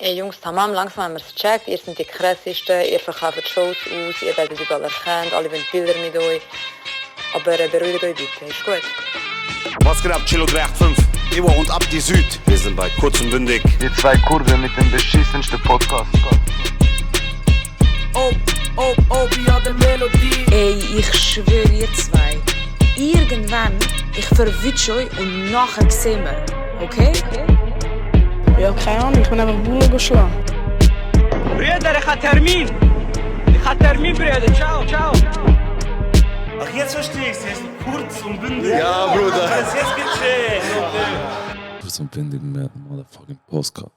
Ey Jungs, tamam, langsam haben wir es gecheckt. Ihr seid die krassesten, ihr verkauft Shows aus, ihr werdet überall erkannt, alle wollen Bilder mit euch. Aber beruhigt euch bitte, ist gut. Was geht ab, Chilo 385? Ivo und Abdi Süd. Wir sind bei Kurz und Bündig. Die zwei Kurden mit dem beschissensten Podcast. ja, der Melodie. Ey, ich schwöre ihr zwei. Irgendwann, ich verwünsche euch und nachher sehen wir. Okay? Ja, keine Ahnung, ich bin einfach Bullen geschlagen. Brüder, ich habe Termin, Brüder. Ciao. Ach, jetzt verstehe ich es. Jetzt kurz und bündig. Ja, Bruder. Jetzt gecheckt. Kurz und bündig mehr motherfucking Postcard.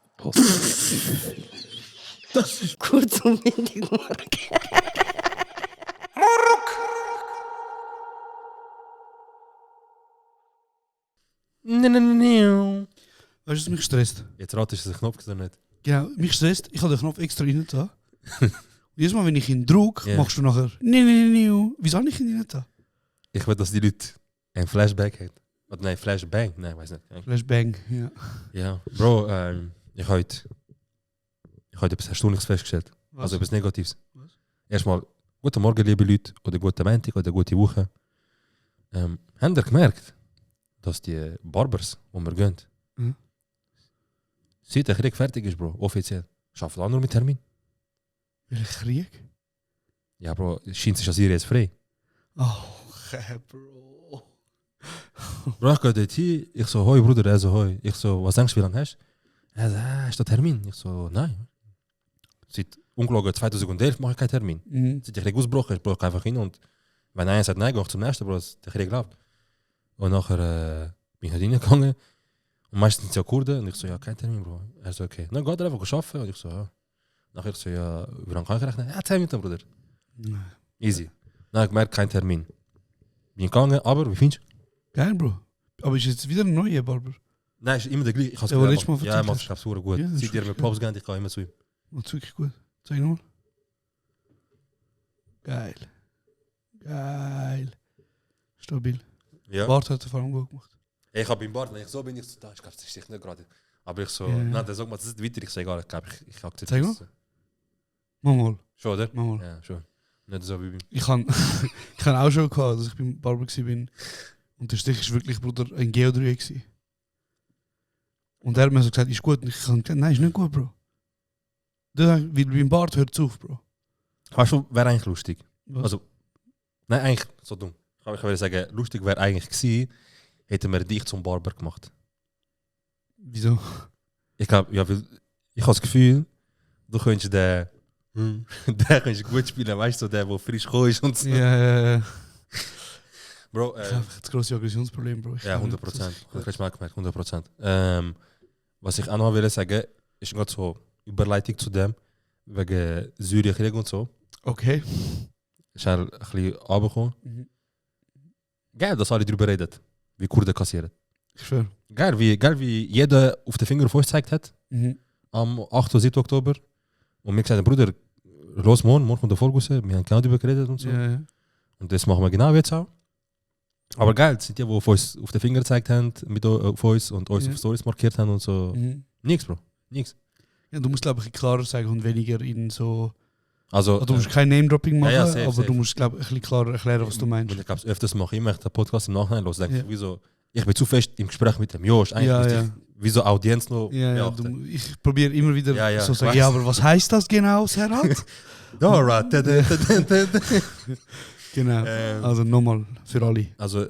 Das ist kurz und windig, Mark. Weißt du, was mich stresst? Jetzt ratest du den Knopf oder nicht? Genau, mich stresst, ich habe den Knopf extra rein da. Und jedes Mal, wenn ich ihn drücke, machst du nachher Wieso habe ich ihn rein da? Ich will, dass die Leute ein Flashback haben. Oder nein, Flashbang? Nein, ich weiß nicht. Flashbang, ja. Ja, Bro, ich habe heute etwas Erstaunliches festgestellt. Was? Also etwas Negatives. Was? Erstmal, guten Morgen, liebe Leute, oder guten Montag, oder gute Woche. Habt ihr gemerkt, dass die Barbers, wo wir gehen, seit der Krieg fertig ist, Bro, offiziell, schaffen auch nur mit Termin? Welcher Krieg? Ja, Bro, scheint sich als ihr jetzt frei. Oh, Bro. Bro, ich gehe dort hin, ich so, hoi Bruder, er so, hoi. Ich so, was denkst du, wie lange hast du? Er so, ist der Termin? Ich so, nein. Seit ungelogen 2011 mache ich keinen Termin. Seit der Krieg ausgebrochen ist, brauche ich einfach hin und wenn einer sagt nein, gehe ich zum nächsten, Bro, der Krieg läuft. Und nachher bin ich halt reingegangen und meistens sind es ja Kurden und ich so, ja, kein Termin, Bro. Er so, okay. Dann geht er einfach arbeiten und ich so, ja. Nachher so, ja, wie lange kann ich rechnen? Ja, 10 Minuten, Bruder. Easy. Dann habe ich gemerkt, kein Termin. Bin gegangen, aber wie findest du? Geil, Bro. Aber ist jetzt wieder ein neuer Barber? Nein, ist immer der gleiche. Ich habe Ja, aber letztes Mal ja, er macht es super gut. Ja, das Seit ist ihr mir wirklich Props gegeben, ich kann immer zu ihm. Macht's wirklich gut. Zeig nochmal. Geil. Stabil. Ja. Bart hat er vor allem gut gemacht. Ich habe beim Bart, wenn ich so bin, ich so, da, ich glaube, das ist sicher nicht gerade. Aber ich so, Ja. nein, der sagt mal, das ist weiter, ich sage egal, ich glaube, ich akzeptiere Zeig mal. das. Mach mal. Schon, oder? Mach mal. Ja, schon. Nicht so wie beim... Ich han auch schon gehabt, dass ich beim Barber war. Und der Stich war wirklich, Bruder, ein Geodreieck gewesen. Und er hat mir so gesagt, ist gut. Und ich habe gesagt, nein, ist nicht gut, Bro. Weil beim Bart hört es auf, Bro. Weißt du, wäre eigentlich lustig. Was? Also, nein, eigentlich, so dumm. Ich würde sagen, lustig wäre eigentlich gewesen, hätten wir dich zum Barber gemacht. Wieso? Ich glaube, ja, weil ich habe das Gefühl, du könntest den könntest du gut spielen, weißt du, so der frisch gekommen ist und so. Ja. Bro, Ich habe das grosse Aggressionsproblem, Bro. ja, 100%. Das hast du mal gemerkt, 100%. Was ich auch noch will sagen, ist gerade so Überleitung zu dem, wegen Syrien-Krieg und so. Okay. Ist er ein bisschen runtergekommen. Mhm. Geil, dass alle darüber reden, wie Kurden kassieren. Ich schwöre. Geil, wie jeder auf den Finger auf uns gezeigt hat, am 8. oder 7. Oktober. Und mir gesagt, Bruder, los morgen kommt der Folge raus, wir haben genau darüber geredet und so. Ja. Und das machen wir genau jetzt auch. Aber geil, sind die, die auf uns auf den Finger gezeigt haben, mit auf uns und uns auf Stories markiert haben und so. Nix, Bro. Nix. Ja, du musst, glaube ich, klarer sagen und weniger in so... Also, du musst kein Name-Dropping machen, ja, safe, aber safe. du musst, glaube ich, ein bisschen klarer erklären, was du meinst. Und ich glaube, öfters mache ich immer den Podcast im Nachhinein los. Denke ich, wieso, ich bin zu fest im Gespräch mit dem Josh. Eigentlich müsste ich, wieso Audienz noch beachten. Ich probiere immer wieder so zu sagen, weißt. ja, aber was heißt das genau, Serhat? Alright. Genau, also nochmal für alle. Also,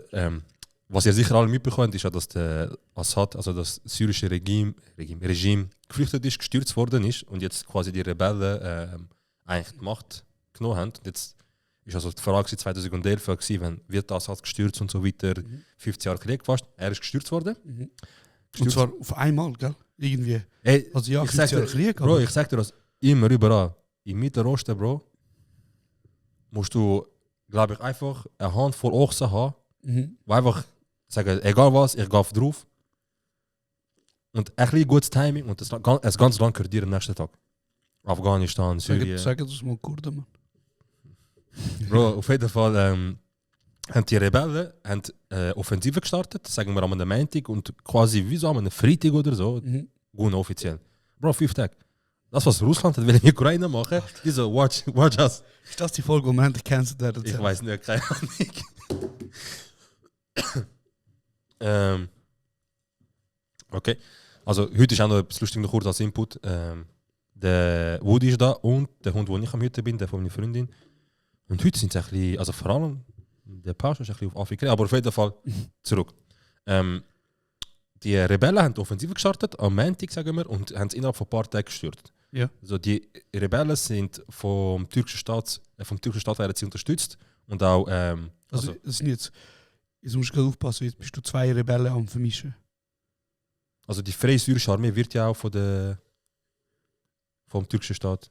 was ihr sicher alle mitbekommt, ist ja, dass der Assad, also das syrische Regime geflüchtet ist, gestürzt worden ist und jetzt quasi die Rebellen eigentlich die Macht genommen haben. Und jetzt ist also die Frage 2011 gewesen, wenn wird Assad gestürzt und so weiter, 15 Jahre Krieg fast, er ist gestürzt worden. Und zwar auf einmal, gell? Irgendwie. Ey, also ja, ich 15 Jahre Krieg. Bro, ich sag dir das immer überall. Im Mittelosten, Bro, musst du, glaube ich, einfach eine Handvoll Ochsen haben, die einfach sagen, egal was, ich gehe drauf. Und ein bisschen gutes Timing und das ganze Land gehört dir am nächsten Tag. Afghanistan, Syrien. Sag das mal Kurden, Mann. Bro, auf jeden Fall haben die Rebellen Offensive gestartet, sagen wir am Montag und quasi wie so am Freitag oder so, gut offiziell. Bro, 5 Tage. Das, was Russland hat, will mit Ukraine machen, die so, watch us. Ist das die Folge, wo wir endlich cancelled werden? Ich weiß nicht, keine Ahnung. Okay, also heute ist auch noch etwas lustig noch kurz als Input. Der Woody ist da und der Hund, wo ich am Hüten bin, der von meiner Freundin. Und heute sind sie ein bisschen, also vor allem der Pause ist ein bisschen auf Afrika, aber auf jeden Fall zurück. Die Rebellen haben die Offensive gestartet, am Montag, sagen wir, und haben es innerhalb von ein paar Tagen gestürzt. Ja. Also die Rebellen sind vom türkischen Staat werden sie unterstützt und auch Also, das sind jetzt musst du gerade aufpassen, jetzt bist du 2 Rebellen am Vermischen. also die Freie Syrische Armee wird ja auch vom türkischen Staat.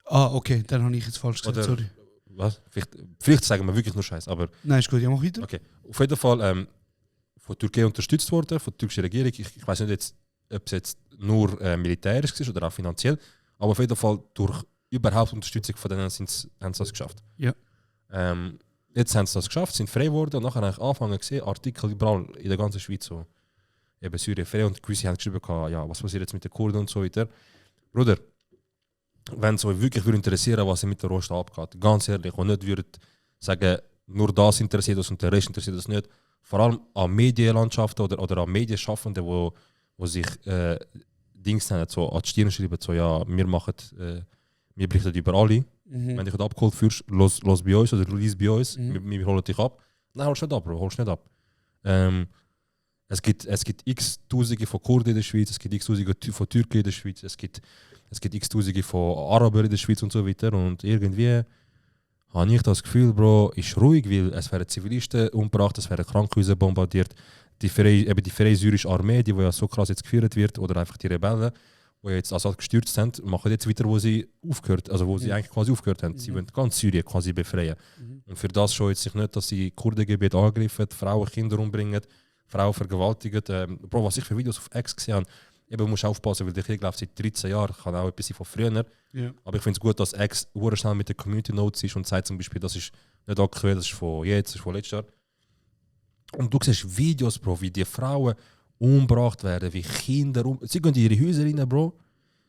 Ah, okay, dann habe ich jetzt falsch gesagt, Oder- sorry. Was? Vielleicht sagen wir wirklich nur Scheiß, aber Nein, ist gut, ja, mach weiter. okay. Auf jeden Fall von Türkei unterstützt worden, von der türkischen Regierung. Ich weiß nicht jetzt, ob es jetzt nur militärisch war oder auch finanziell, aber auf jeden Fall durch überhaupt Unterstützung von denen haben sie das geschafft. Ja. Jetzt haben sie das geschafft, sind frei geworden und nachher habe ich angefangen gesehen, Artikel überall in der ganzen Schweiz so, eben Syrien frei und gewisse haben geschrieben, ja, was passiert jetzt mit den Kurden und so weiter. Bruder, wenn es euch wirklich würde interessieren, was mit der Rost abgeht, ganz ehrlich, und nicht würdet sagen, nur das interessiert uns und der Rest interessiert uns nicht, vor allem an Medienlandschaften oder an Medienschaffenden, wo sich Dings nennen, so an die Stirn schreiben, so ja, wir berichten über alle. Wenn du dich abgeholt fühlst, los bei uns oder lies bei uns, wir holen dich ab. Nein, holst nicht ab, Bro, holst nicht ab. Es gibt x Tausende von Kurden in der Schweiz, es gibt x Tausende von Türken in der Schweiz, es gibt x Tausende von Arabern in der Schweiz und so weiter. Und irgendwie habe ich das Gefühl, Bro, ist ruhig, weil es werden Zivilisten umgebracht, es werden Krankenhäuser bombardiert. Die freie syrische Armee, die ja so krass jetzt geführt wird, oder einfach die Rebellen, die jetzt Assad gestürzt haben, machen jetzt wieder, wo sie eigentlich quasi aufgehört haben. Sie wollen ganz Syrien quasi befreien. Und für das scheut sich nicht, dass sie Kurdengebiete angreifen, Frauen, Kinder umbringen, Frauen vergewaltigen. Bro, was ich für Videos auf X gesehen habe, eben musst du aufpassen, weil der Krieg läuft seit 13 Jahren, kann auch etwas sein von früher. Ja. Aber ich finde es gut, dass X schnell mit der Community Notes ist und sagt zum Beispiel, das ist nicht aktuell, das ist von jetzt, das ist von letztes Jahr. Und du siehst Videos, Bro, wie die Frauen umgebracht werden, wie Kinder sie gehen in ihre Häuser rein, Bro.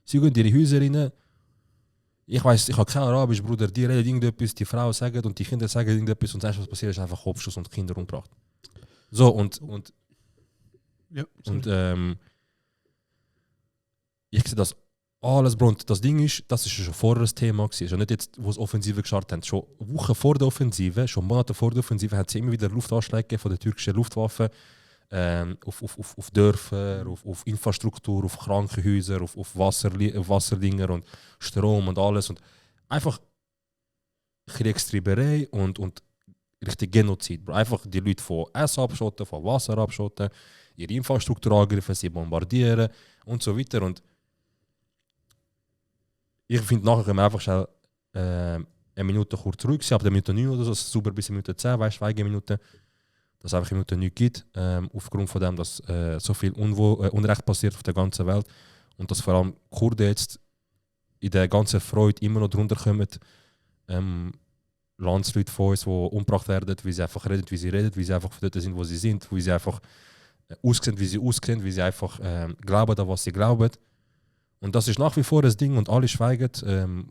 Sie gehen in ihre Häuser rein. Ich weiß, ich habe kein Arabisch, Bruder. Die reden irgendetwas, die Frauen sagen und die Kinder sagen irgendetwas und das erste, was passiert, ist einfach Kopfschuss und Kinder umgebracht. So, und ich sehe das alles, Bro. Und das Ding ist, das ist schon vorher das Thema gewesen. Also nicht jetzt, wo es Offensive gestartet haben. Schon Wochen vor der Offensive, schon Monate vor der Offensive, hat es immer wieder Luftanschläge von der türkischen Luftwaffe auf Dörfer, auf Infrastruktur, auf Krankenhäuser, auf Wasserdinger und Strom und alles. Und einfach Kriegstreiberei und richtig Genozid. Bro. Einfach die Leute von Essen abschotten, von Wasser abschotten, ihre Infrastruktur angreifen, sie bombardieren und so weiter. Und ich finde, nachher können wir einfach schnell eine Minute kurz zurück sein, ab der Minute 9 oder so, super bis Minute 10, weißt du, 2 Minuten. Dass es einfach in Minute nichts gibt, aufgrund von dem, dass so viel Unrecht passiert auf der ganzen Welt und dass vor allem Kurden jetzt in der ganzen Freude immer noch drunter kommen, Landsleute von uns, die umgebracht werden, wie sie einfach reden, wie sie einfach dort sind, wo sie sind, wie sie einfach aussehen, wie sie einfach glauben an was sie glauben. Und das ist nach wie vor das Ding und alle schweigen,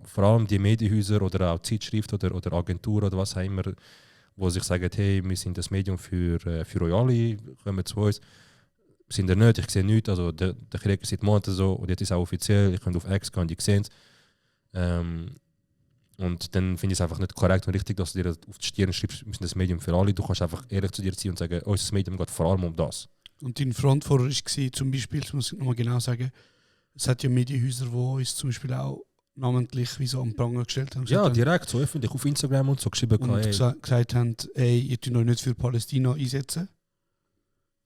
vor allem die Medienhäuser oder auch Zeitschriften oder Agenturen oder was auch immer, wo sich sagen, hey, wir sind das Medium für euch alle, kommen zu uns. Sind ihr nicht, ich sehe nichts, also der Krieg ist seit Monaten so und jetzt ist es auch offiziell, ich kann auf X gehen, die sehen es. Und dann finde ich es einfach nicht korrekt und richtig, dass du dir auf die Stirn schreibst, wir sind das Medium für alle. Du kannst einfach ehrlich zu dir sein und sagen, unser Medium geht vor allem um das. Und dein Front vorher war zum Beispiel, das muss ich nochmal genau sagen, es hat ja Medienhäuser, die uns zum Beispiel auch namentlich wie so am Pranger gestellt haben. Ja, direkt, so öffentlich auf Instagram und so geschrieben. Und gesagt haben, ey, ihr tut euch nicht für Palästina einsetzen.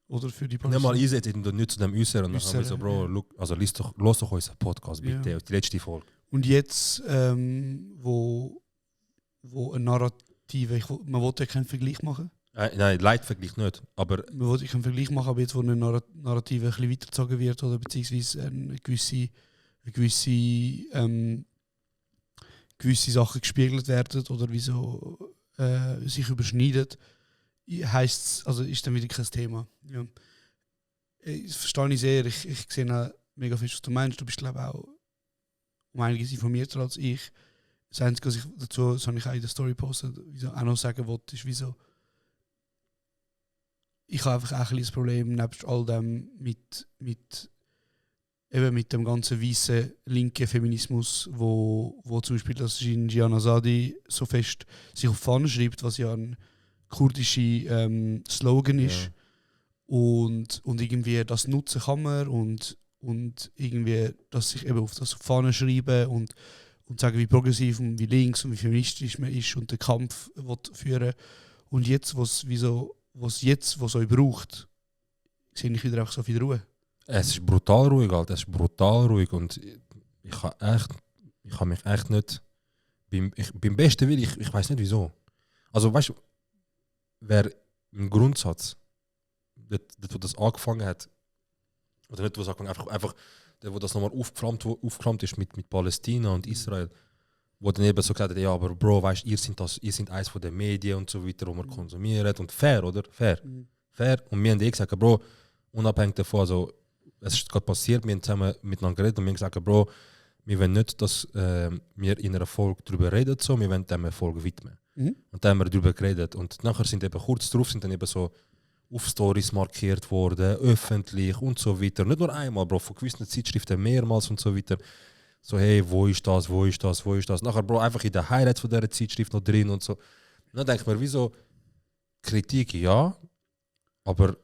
Oder für die Palästina. Nicht mal einsetzen, und nicht zu dem äußern. Und dann haben wir so, Bro, ja. look, also lass doch unseren Podcast bitte, ja. Die letzte Folge. Und jetzt, wo eine Narrative, man wollte ja keinen Vergleich machen. Nein, Leitvergleich nicht. Aber man wollte keinen Vergleich machen, aber jetzt, wo eine Narrative ein bisschen weitergezogen wird oder beziehungsweise gewisse Sachen gespiegelt werden oder wie so sich überschneiden, heisst, also ist dann wieder kein Thema. Ja. Das verstehe ich sehr. Ich sehe auch mega viel, was du meinst. Du bist, glaube ich, auch um einiges informierter als ich. Das Einzige, was ich dazu, das habe ich auch in der Story gepostet, wieso auch noch sagen wollte, ist, wieso ich habe einfach auch ein bisschen das Problem, nebst all dem mit dem ganzen weißen linken Feminismus, wo zum Beispiel das Jinjian Azadi so fest sich auf die Fahne schreibt, was ja ein kurdischer Slogan ist. Ja. Und irgendwie das nutzen kann man und irgendwie das sich eben auf das auf die Fahne schreiben und sagen, wie progressiv und wie links und wie feministisch man ist und den Kampf führen. Und jetzt, was euch braucht, sehe ich wieder einfach so viel Ruhe. Es ist brutal ruhig, Alter. Es ist brutal ruhig und ich habe mich echt nicht beim besten Willen, ich weiß nicht wieso. Also weißt du, wer im Grundsatz, dort, wo das angefangen hat, oder nicht, wo es angefangen hat, einfach der, wo das nochmal aufgeflammt ist mit Palästina und Israel, wo dann eben so gesagt hat, ja, aber Bro, weißt ihr seid eins von den Medien und so weiter, wo man konsumiert und fair, oder? Fair. Und wir haben gesagt, Bro, unabhängig davon, also es ist gerade passiert, wir haben zusammen miteinander geredet und wir haben gesagt, Bro, wir wollen nicht, dass wir in einer Folge darüber reden, so, wir wollen dem eine Folge widmen. Und dann haben wir darüber geredet und nachher sind eben kurz drauf, sind dann eben so auf Stories markiert worden, öffentlich und so weiter. Nicht nur einmal, Bro, von gewissen Zeitschriften mehrmals und so weiter. So, hey, wo ist das? Nachher, Bro, einfach in den Highlights von dieser Zeitschrift noch drin und so. Und dann denke ich mir, wieso Kritik, ja, aber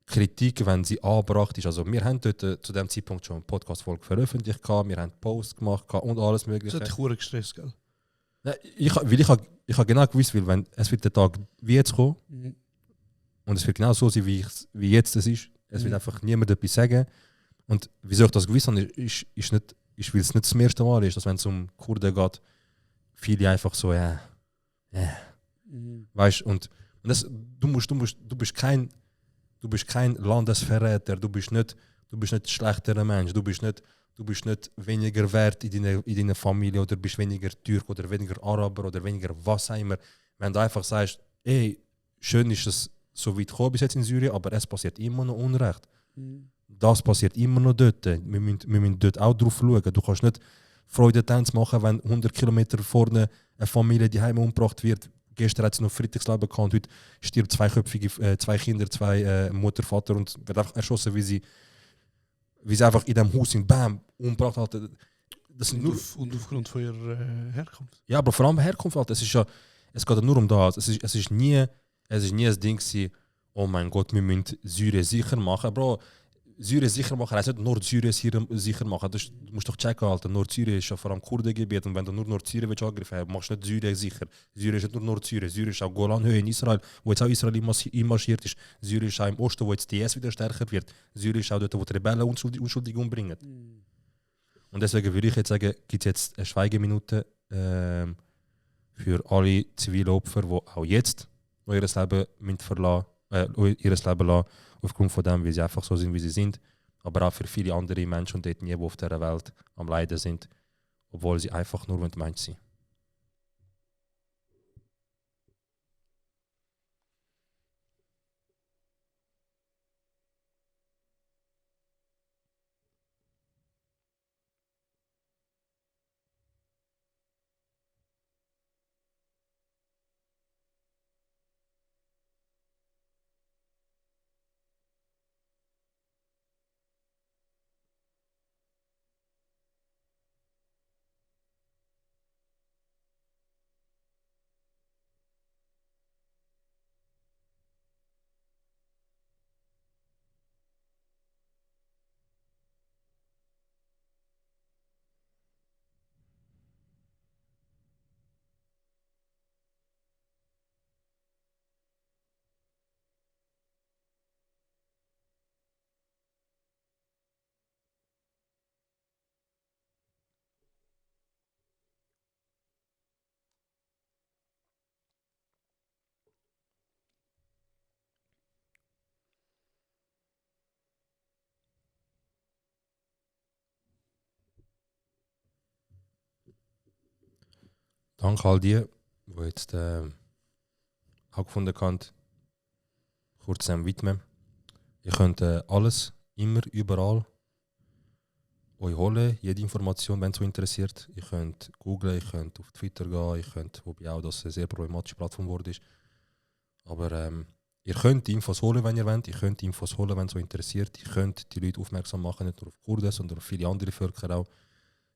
Kritik, wenn sie angebracht ist. Also wir haben dort zu dem Zeitpunkt schon eine Podcast-Folge veröffentlicht, wir haben Posts gemacht und alles mögliche. Das hat dich gestresst, gell? Ja, ich habe genau gewusst, weil wenn es wird der Tag wie jetzt kommen und es wird genau so sein, wie jetzt es ist. Es wird einfach niemand etwas sagen. Und wieso ich das gewusst habe, ist nicht, weil es nicht das erste Mal ist, dass wenn es um Kurden geht, viele einfach so, weißt und das, du bist kein Landesverräter, du bist nicht ein schlechterer Mensch, du bist nicht weniger wert in deiner Familie oder bist weniger Türk oder weniger Araber oder weniger was auch immer. Wenn du einfach sagst, ey, schön ist es so weit gekommen bis jetzt in Syrien, aber es passiert immer noch Unrecht. Das passiert immer noch dort. Wir müssen dort auch drauf schauen. Du kannst nicht Freudentanz machen, wenn 100 Kilometer vorne eine Familie die Heim umgebracht wird. Gestern hat sie noch Freitagsleben gehabt und heute stirbt zwei Kinder, zwei Mutter, Vater und wird einfach erschossen, wie sie einfach in diesem Haus sind, bam, umgebracht hat. Das sind und aufgrund von ihrer Herkunft. Ja, aber vor allem Herkunft, Alter. Es geht ja nur um das. Es ist nie ein Ding gewesen, oh mein Gott, wir müssen Syrien sicher machen. Bro, Syrien sicher machen heisst nicht Nordsyrien sicher machen. Du musst doch checken, Alter. Nordsyrien ist ja vor allem Kurdengebiet und wenn du nur Nordsyrien angreifen willst, machst du nicht Syrien sicher. Syrien ist nicht nur Nordsyrien, Syrien ist auch Golanhöhe in Israel, wo jetzt auch Israel einmarschiert ist. Syrien ist auch im Osten, wo jetzt die IS wieder stärker wird. Syrien ist auch dort, wo die Rebellen unschuldig umbringen. Und deswegen würde ich jetzt sagen, gibt es jetzt eine Schweigeminute für alle zivilen Opfer, die auch jetzt ihr Leben verlassen, aufgrund von dem, wie sie einfach so sind, wie sie sind. Aber auch für viele andere Menschen und Ethnien, die auf dieser Welt am Leiden sind, obwohl sie einfach nur Mensch sind. Danke all die jetzt auch gefunden haben, kurz widmen. Ihr könnt alles, immer, überall euch holen, jede Information, wenn es euch interessiert. Ihr könnt googlen, ihr könnt auf Twitter gehen, ihr könnt, wobei auch das eine sehr problematische Plattform geworden ist. Aber ihr könnt die Infos holen, wenn ihr wollt. Ihr könnt die Infos holen, wenn es euch interessiert. Ihr könnt die Leute aufmerksam machen, nicht nur auf Kurden, sondern auf viele andere Völker auch.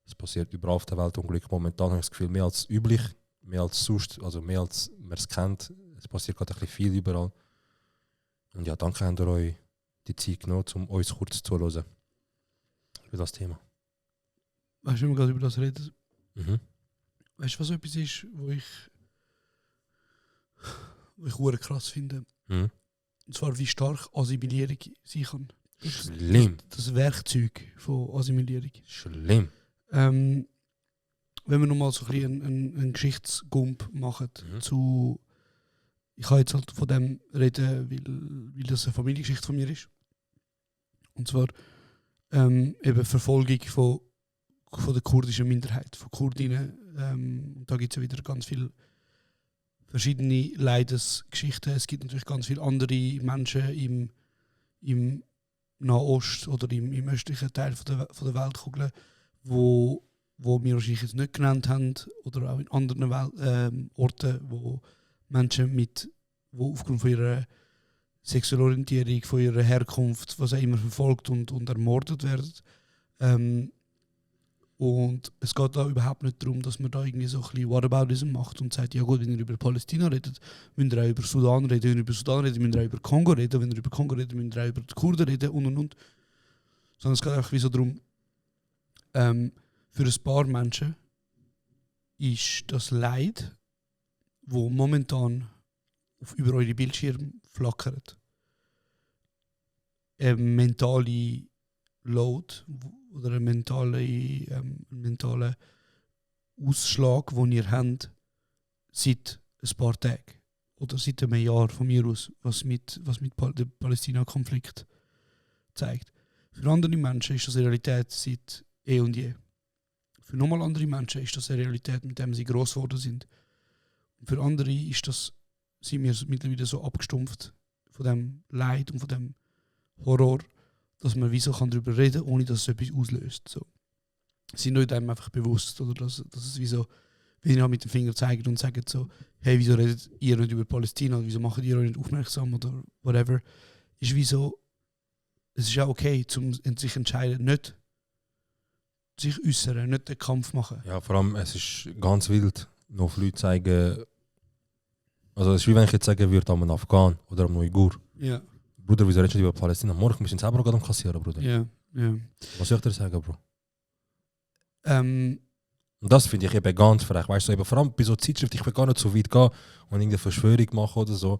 Es passiert überall auf der Welt Unglück. Momentan habe ich das Gefühl, mehr als üblich, mehr als sonst, also mehr als man es kennt. Es passiert gerade ein bisschen viel überall. Und ja, danke, habt ihr euch die Zeit genommen, um uns kurz zuzuhören über das Thema. Weißt du, wenn wir gerade über das reden? Mhm. Weißt du, was so etwas ist, wo ich hure krass finde? Mhm. Und zwar, wie stark Assimilierung sein kann. Schlimm. Das Werkzeug von Assimilierung. Schlimm. Wenn wir nochmal so ein bisschen einen Geschichtsgump machen zu... Ich kann jetzt halt von dem reden, weil das eine Familiengeschichte von mir ist. Und zwar eben Verfolgung von der kurdischen Minderheit, von Kurdinnen. Und da gibt es ja wieder ganz viele verschiedene Leidensgeschichten. Es gibt natürlich ganz viele andere Menschen im Nahost oder im östlichen Teil von der Weltkugel, wo wir wahrscheinlich jetzt nicht genannt haben, oder auch in anderen Orten, wo Menschen wo aufgrund von ihrer sexuellen Orientierung, von ihrer Herkunft, was auch immer, verfolgt und ermordet werden. Und es geht da überhaupt nicht darum, dass man da irgendwie so ein bisschen Whataboutism macht und sagt, ja gut, wenn ihr über Palästina redet, müsst ihr auch über Sudan reden, wenn ihr über Sudan redet, müsst ihr auch über Kongo reden, wenn ihr über Kongo redet, müsst ihr auch über die Kurden reden und. Sondern es geht einfach wie so darum, für ein paar Menschen ist das Leid, wo momentan über eure Bildschirme flackert, ein mentale Load oder ein mentaler Ausschlag, den ihr habt seit ein paar Tagen oder seit einem Jahr von mir aus, was mit dem Palästina-Konflikt zeigt. Für andere Menschen ist das eine Realität seit eh und je. Für nochmal andere Menschen ist das eine Realität, mit der sie gross geworden sind. Und für andere sind wir mittlerweile so abgestumpft von dem Leid und von dem Horror, dass man wieso darüber reden kann, ohne dass es etwas auslöst. So. Sind Leute einem einfach bewusst, oder dass es wieso, wenn ihr mit dem Finger zeigt und sagt so, hey, wieso redet ihr nicht über Palästina, oder wieso macht ihr euch nicht aufmerksam oder whatever, ist wieso, es ist ja okay, sich entscheiden, nicht sich äußern, nicht den Kampf machen. Ja, vor allem, es ist ganz wild, noch Leute zeigen, also es ist wie wenn ich jetzt sagen würde, am Afghan oder am Uigur. Ja. Bruder, wieso redest du über Palästina? Morgen müssen wir selber gerade am Kassieren, Bruder. Ja, ja. Was soll ich dir sagen, Bro? Ähm, Und das finde ich eben ganz frech. Weißt du, eben, vor allem bei so Zeitschriften, ich will gar nicht so weit gehen und irgendeine Verschwörung machen oder so.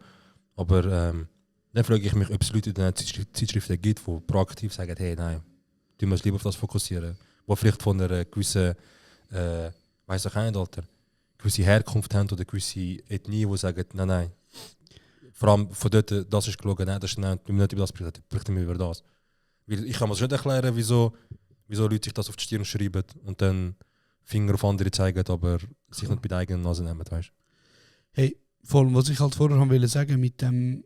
Aber dann frage ich mich, ob es Leute in den Zeitschriften gibt, die proaktiv sagen, hey, nein, du musst lieber auf das fokussieren. Die vielleicht von einer gewissen, weiss ich auch nicht, Alter, gewisse Herkunft haben oder gewisse Ethnie, die sagen, nein. Vor allem von dort, das ist gelogen, nein, das ist nicht über das berichten wir über das. Weil ich kann mir schon erklären, wieso Leute sich das auf die Stirn schreiben und dann Finger auf andere zeigen, aber sich nicht bei der eigenen Nase nehmen, weißt du? Hey, vor allem, was ich halt vorher wollte sagen mit dem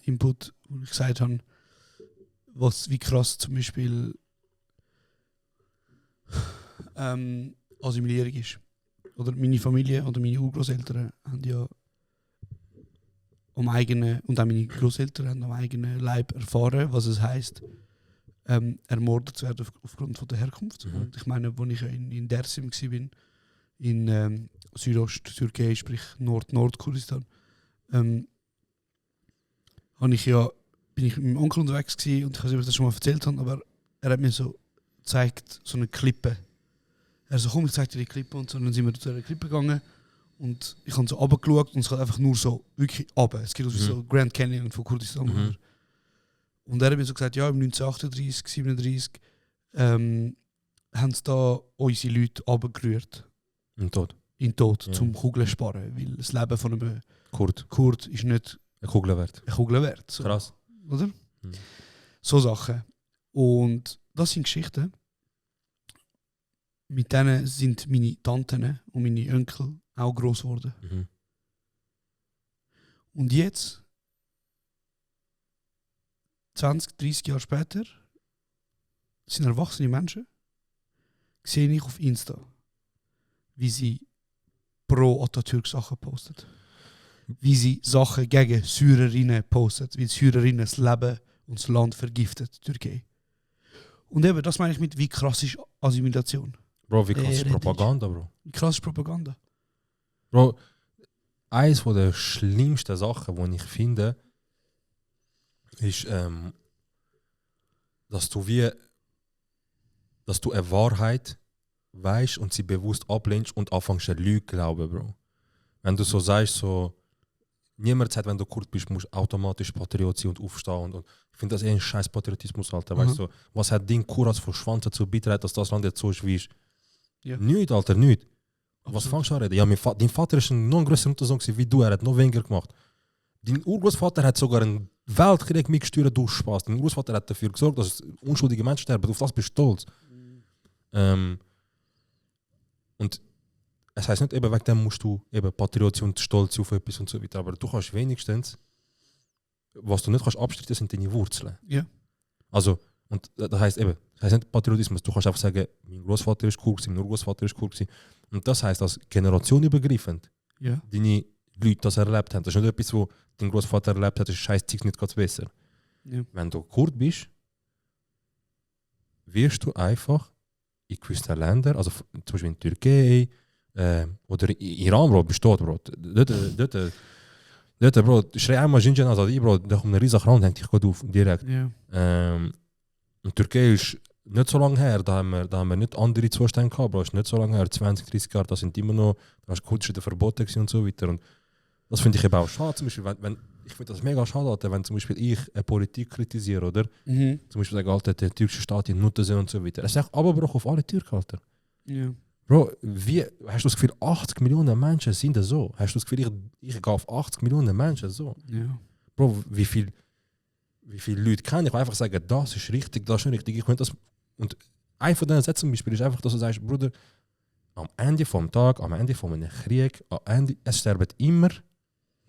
Input, wo ich gesagt habe, wie krass zum Beispiel Assimilierung ist. Oder meine Familie oder meine Urgroßeltern haben ja und auch meine Großeltern haben am eigenen Leib erfahren, was es heisst, ermordet zu werden aufgrund von der Herkunft. Mhm. Und ich meine, als ich in Dersim war, in Südost-Türkei, sprich Nordkurdistan, bin ich mit meinem Onkel unterwegs gewesen, und ich weiß nicht, ob ich das schon mal erzählt habe, aber er hat mir so gezeigt, so eine Klippe. Er so, komm, ich zeig dir die Klippe, und so, dann sind wir zu dieser Klippe gegangen. Und ich habe so runtergeschaut und es geht einfach nur so wirklich runter. Es gibt so Grand Canyon von Kurdistan. Mhm. Und er hat mir so gesagt, ja, im 1938, 1937 haben sie da unsere Leute runtergerührt. In Tod. In Tod, Ja. zum Kugeln sparen. Weil das Leben von einem Kurd ist nicht eine Kugel wert. eine Kugel wert. So. Krass. Oder? Mhm. So Sachen. Und das sind Geschichten, mit denen sind meine Tanten und meine Onkel auch gross geworden. Mhm. Und jetzt, 20, 30 Jahre später, Das sind erwachsene Menschen. Sehe ich auf Insta, wie sie pro Atatürk Sachen postet. Wie sie Sachen gegen Syrerinnen postet, wie Syrerinnen das Leben und das Land vergiftet, Türkei. Und eben, das meine ich mit, wie krass ist Assimilation. Bro, wie krass ist Propaganda, Bro? Wie krass ist Propaganda? Bro, eines der schlimmsten Sachen, die ich finde, ist, dass du eine Wahrheit weißt und sie bewusst ablehnst und anfängst eine Lüge glauben, Bro. Wenn du so sagst, so, niemand sagt, wenn du Kurd bist, musst du automatisch Patriot sein und aufstehen. Und ich finde das ein scheiß Patriotismus, Alter. Weißt du, was hat dein Kuras von Schwanz dazu beitragen, dass das Land jetzt so ist, wie ist? Ja. Nicht, Alter, nicht. Was fängst du an reden? Ja, dein Vater ist noch ein größerer Untersuchung wie du, er hat noch weniger gemacht. Dein Urgroßvater hat sogar einen Weltkrieg mitgesteuert, du Spaß. Dein Urgroßvater hat dafür gesorgt, dass unschuldige Menschen sterben. Auf das bist du stolz. Und es heisst nicht, eben wegen dem musst du eben Patriot und stolz auf etwas und so weiter. Aber du kannst wenigstens, was du nicht kannst abstreiten, sind deine Wurzeln. Ja. Also, und das heisst eben, das heisst nicht Patriotismus. Du kannst einfach sagen, mein Großvater ist cool gewesen, mein Urgroßvater ist cool gewesen. Und das heisst, als generationenübergreifend deine Leute das erlebt haben. Das ist nicht etwas, was dein Großvater erlebt hat, das ist scheiß Zeug nicht ganz besser. Ja. Wenn du Kurd bist, wirst du einfach in gewissen Ländern, also zum Beispiel in Türkei oder in Iran, Bro, besteht, Bro. Dort, Bro, schrei einmal Jinjan Azadi, Bro, da kommt ein riesiger Kran, hängt dich gut auf, direkt. Ja. Und Türkei ist nicht so lange her, da haben wir nicht andere Zustände gehabt, Bro, ist nicht so lange her, 20, 30 Jahre, da sind immer noch, da war kurz wieder verboten und so weiter. Und das finde ich eben auch schade, zum Beispiel, ich finde das mega schade, Alter, wenn zum Beispiel ich eine Politik kritisiere, oder? Zum Beispiel sagen, Alter, der türkische Staat in Nutten und so weiter. Es ist echt Abbruch auf alle Türken, Alter. Ja. Bro, hast du das Gefühl, 80 Millionen Menschen sind das so? Hast du das Gefühl, ich gehe auf 80 Millionen Menschen so? Ja. Bro, wie viele Leute kenne ich, die einfach sagen, das ist richtig, das ist nicht richtig. Ich könnte das. Und ein von diesen Sätzen zum Beispiel ist einfach, dass du sagst, Bruder, am Ende vom Tag, am Ende von einem Krieg, es sterben immer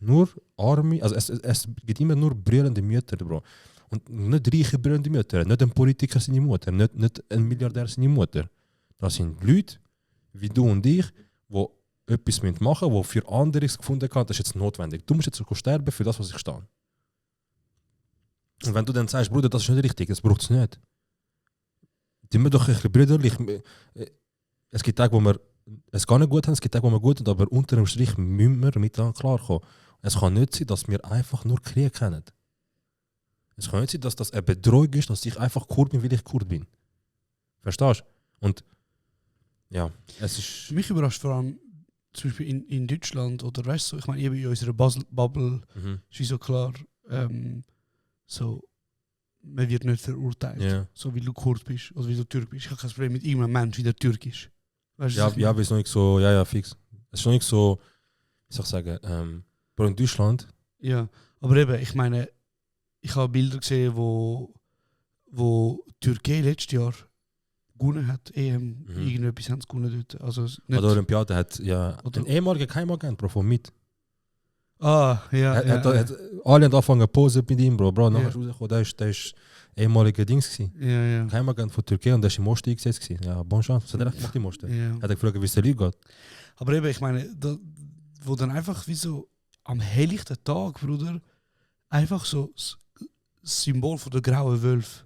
nur Arme, also es gibt immer nur brüllende Mütter, Bro. Und nicht reiche brüllende Mütter, nicht ein Politiker seine Mutter, nicht ein Milliardär seine Mutter. Das sind Leute, wie du und ich, die etwas machen müssen, die für andere gefunden haben, das ist jetzt notwendig. Du musst jetzt sterben für das, was ich stehe. Und wenn du dann sagst, Bruder, das ist nicht richtig, das braucht es nicht. Sind wir doch ein bisschen brüderlich. Es gibt Tage, wo wir es gar nicht gut haben, es gibt Tage, wo wir gut haben, aber unter dem Strich müssen wir miteinander klarkommen. Es kann nicht sein, dass wir einfach nur Krieg kennen. Es kann nicht sein, dass das eine Bedrohung ist, dass ich einfach Kurd bin, weil ich Kurd bin. Verstehst du? Und ja, es ist... Mich überrascht vor allem, zum Beispiel in Deutschland oder weißt du, ich meine, in unserer Bubble ist so klar, so, man wird nicht verurteilt, so wie du Kurd bist oder wie du Türk bist. Ich habe kein Problem mit irgendeinem Menschen, wie der Türk ist. Weißt du, ja, ist noch nicht so, ja, fix. Es ist noch nicht so, wie soll ich sagen, aber in Deutschland... Ja, aber eben, ich meine, ich habe Bilder gesehen, wo Türkei letztes Jahr gewonnen hat, EM, irgendetwas haben sie gewonnen dort. Also nicht oder Olympiade hat, ja, ein ehemaliger Keimagent, Bro, von mit. Ah, ja. Alle haben angefangen zu posen mit ihm, Bro, nachher rausgekommen, der ist ehemaliger Dings gewesen. Ja. Keimagent von Türkei und der ist im Moste eingesetzt gewesen. Ja, bon chance, was hat er echt gemacht im Moste? Hat er gefragt, wie es der Liga geht. Aber eben, ich meine, wo dann einfach wie so am helllichten Tag, Bruder, einfach so das Symbol von der grauen Wölfe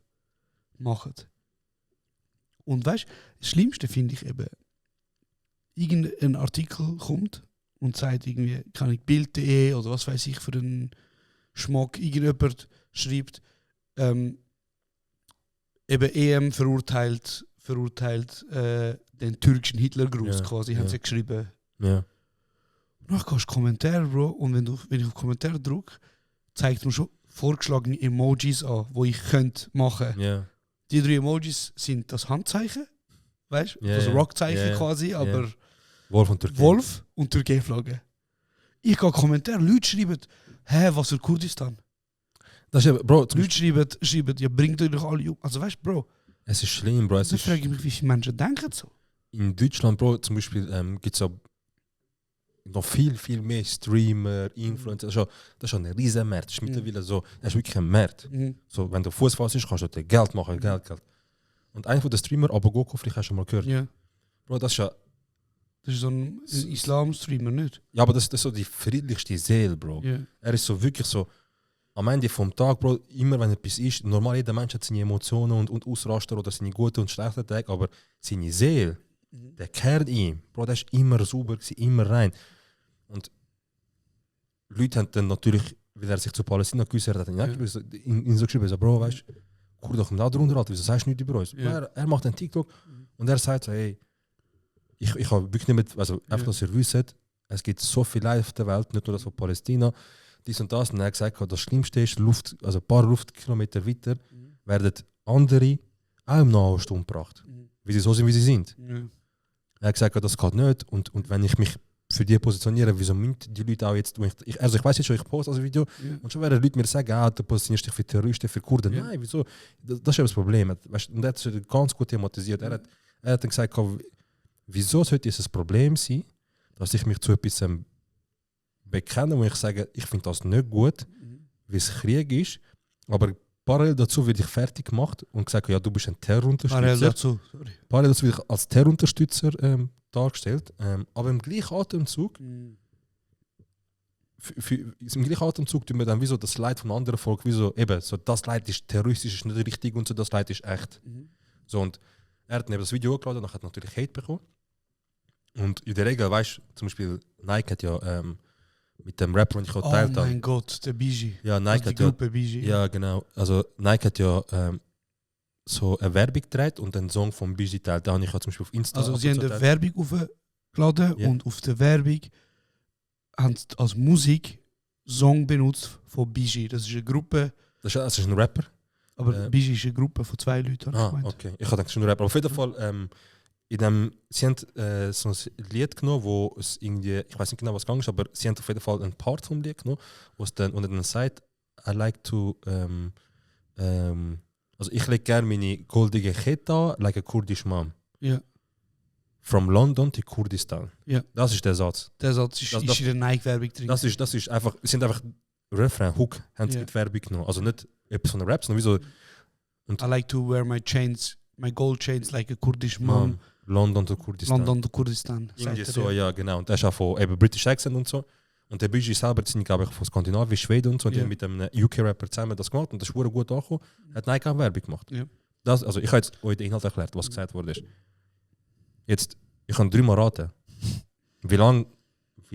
machen. Und weißt du, das Schlimmste finde ich eben, irgendein Artikel kommt und sagt irgendwie, kann ich Bild.de oder was weiß ich für einen Schmuck, irgendjemand schreibt, eben EM verurteilt den türkischen Hitlergruß quasi, haben sie geschrieben. Ja. Danach gehst du Kommentare, Bro, und wenn ich auf Kommentare drücke, zeigt mir schon vorgeschlagene Emojis an, die ich könnte machen. Yeah. Die 3 Emojis sind das Handzeichen, weißt du, das Rockzeichen quasi, aber Wolf und Türkei-Flagge. Ich gehe Kommentare, Leute schreiben, was für Kurdistan? Das ist, Bro, Leute schreiben, ja, bringt euch doch alle um. Also weißt du, Bro. Es ist schlimm, Bro. Da frage ich mich, wie viele Menschen denken so. In Deutschland, Bro, zum Beispiel gibt es ja noch viel mehr Streamer, Influencer. Das ist schon ein riesen Markt. Das ist mittlerweile so, das ist wirklich ein Markt. So, wenn du Fußball bist, kannst du Geld machen, Geld. Und einer von den Streamer, Abogoko, vielleicht hast du schon mal gehört. Ja. Bro, das ist ja... Das ist so ein Islam-Streamer, nicht? Ja, aber das ist so die friedlichste Seele, Bro. Ja. Er ist so wirklich so... Am Ende vom Tag, Bro, immer wenn etwas ist, normal jeder Mensch hat seine Emotionen und Ausraster oder seine guten und schlechten Tage, aber seine Seele, der Kern ihm, Bro, der ist immer sauber, immer rein. Und Leute haben dann natürlich, weil er sich zu Palästina geäußert hat, ihn so geschrieben, so, Bro, weißt du, guck doch da drunter an, wieso sagst du nichts über uns? Er macht einen TikTok und er sagt so, hey, ich habe wirklich nicht mit, also einfach, dass ihr wisst, es gibt so viel Leid auf der Welt, nicht nur das von Palästina, dies und das. Und er hat gesagt, das Schlimmste ist, also ein paar Luftkilometer weiter werden andere auch im Nahen Osten umgebracht. Wie sie so sind, wie sie sind. Er hat gesagt, das geht nicht. Und wenn ich mich für die positioniere, wieso müssen die Leute auch jetzt, ich weiß jetzt schon, ich poste das Video und schon werden Leute mir sagen, du positionierst dich für Terroristen, für Kurden. Nein, wieso? Das ist ja das Problem. Weißt, und er hat es ganz gut thematisiert. Er hat dann gesagt, wieso sollte es ein Problem sein, dass ich mich zu etwas bekenne, wo ich sage, ich finde das nicht gut, wie es Krieg ist, aber parallel dazu werde ich fertig gemacht und gesagt, ja, du bist ein Terrorunterstützer. Parallel dazu werde ich als Terrorunterstützer dargestellt, aber im gleichen Atemzug im gleichen Atemzug tun wir dann wieso das Leid von anderen Volk, wieso eben, so das Leid ist terroristisch, ist nicht richtig und so, das Leid ist echt. So, und er hat dann eben das Video hochgeladen und hat natürlich Hate bekommen. Und in der Regel, weißt du, zum Beispiel Nike hat ja mit dem Rapper, den ich auch geteilt habe. Oh mein Gott, der Biji. Ja, Nike hat die Gruppe Biji. Ja, genau. Also Nike hat ja so eine Werbung gedreht und einen Song von Biji teilt. Da habe ich ja zum Beispiel auf Insta. Also sie haben eine Werbung aufgeladen und auf der Werbung haben sie als Musik Song benutzt von Biji. Das ist eine Gruppe. Das ist ein Rapper? Aber Biji ist eine Gruppe von 2 Leuten. Okay. Ich habe gedacht, schon ein Rapper. Aber auf jeden Fall, sie haben so ein Lied genommen, wo es irgendwie, ich weiß nicht genau, was gegangen ist, aber sie haben auf jeden Fall einen Part vom Lied genommen, wo es dann unter dann sagt, I like to, also ich lege gerne meine goldige Kette an, like a Kurdish Mom. Ja. From London to Kurdistan. Ja. Das ist der Satz. Der Satz ist in der Nike-Werbung drin. Das ist einfach, es sind einfach Refrain, Hook, haben sie in die Werbung genommen. Also nicht etwas von der Rap, sondern wieso. I like to wear my gold chains like a Kurdish Mom. London to Kurdistan. London to Kurdistan. Irgendwie so, ja, genau. Und der ist auch von eben British Accent und so. Und der Biji selber sind, glaube ich, von Skandinavien, Schweden und so. Und die haben mit einem UK-Rapper zusammen das gemacht und das ist gut angekommen. Hat Nike auch Werbung gemacht. Ja. Das, also ich habe jetzt euch den Inhalt erklärt, was gesagt wurde. Jetzt, ich kann 3 Mal raten, wie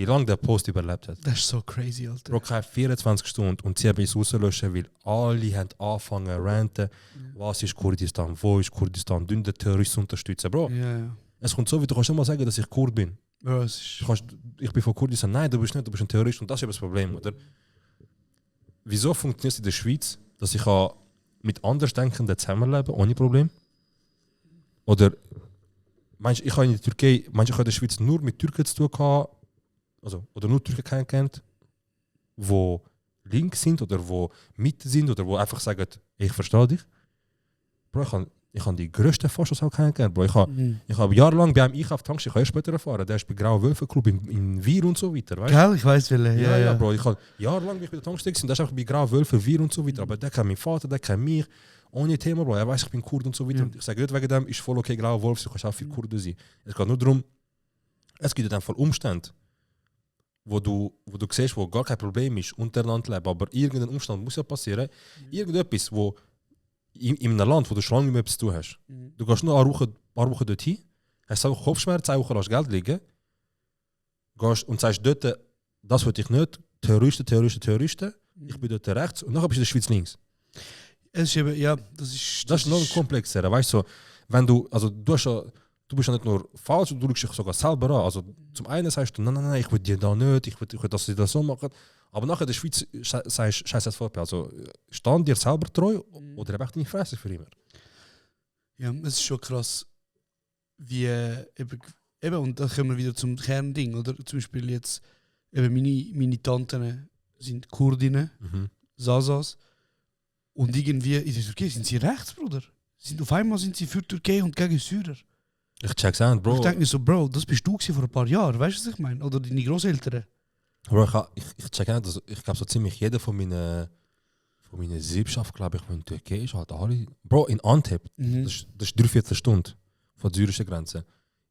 lange der Post überlebt hat. Das ist so crazy, Alter. Bro, keine 24 Stunden und sie haben es rauslöschen, weil alle haben angefangen zu ranten, was ist Kurdistan, wo ist Kurdistan, den Terroristen unterstützen. Bro, es kommt so, wie du kannst nicht mal sagen, dass ich Kurd bin. Bro, ich bin von Kurdistan. Nein, du bist nicht, du bist ein Terrorist und das ist eben das Problem, oder? Wieso funktioniert es in der Schweiz, dass ich mit Andersdenkenden zusammenleben ohne Problem? Oder meinst du, ich habe in der Türkei, ich habe in der Schweiz nur mit Türken zu tun gehabt, also, oder nur Türken kennengelernt, die links sind oder die Mitte sind oder die einfach sagen, ich verstehe dich. Bro, ich habe die grössten Faschos auch kennengelernt. Bro. Ich habe jahrelang bei einem Einkauf-Tankstelle, ich habe später erfahren, der ist bei Grauen Wölfe-Club in Wier und so weiter. Weißt? Gell, ich weiß welche. Ja, Bro. Ich habe jahrelang bei der Tankstelle und der ist einfach bei Grauen Wölfe, Wier und so weiter. Aber der kennt meinen Vater, der kennt mich. Ohne Thema, Bro. Er weiß, ich bin Kurd und so weiter. Und ich sage nicht wegen dem, ist voll okay, Grauen Wolf, du kannst auch viel Kurden sein. Es geht nur darum, es gibt in dem Fall Umstände, wo du siehst, wo gar kein Problem ist, untereinander leben, aber irgendein Umstand muss ja passieren. Irgendetwas, wo in einem Land, wo du schon lange nicht mehr etwas zu tun hast. Du gehst nur ein paar Wochen dorthin, hast auch Kopfschmerzen, 2 Wochen lässt Geld liegen, gehst und sagst dort, das will ich nicht, Terroristen, ich bin dort rechts und nachher bist du in der Schweiz links. Es ist eben, ja, das ist noch ein komplexer, weißt du, wenn du bist ja nicht nur falsch, du schaust dich sogar selber an. Also zum einen sagst du, nein, ich will dir da nicht, ich will, dass sie das so machen. Aber nachher in der Schweiz sagst du, scheiße VP, also stand dir selber treu oder habe ich deine Fresse für immer? Ja, es ist schon krass, wie eben, und da kommen wir wieder zum Kernding, oder? Zum Beispiel jetzt, eben meine Tanten sind Kurdinnen, Sasas, und irgendwie in der Türkei sind sie rechts, Bruder. Auf einmal sind sie für die Türkei und gegen Syrer. Ich check's an, Bro. Ich denke mir so, Bro, das bist du vor ein paar Jahren, weißt du, was ich meine? Oder deine Großeltern. Bro, ich check an, also ich glaube so ziemlich jeder von meinen von meiner Siebschaft, glaube ich, wo in der Türkei ist, halt alle. Bro, in Antep, das ist 3/4 Stunde von der syrischen Grenze.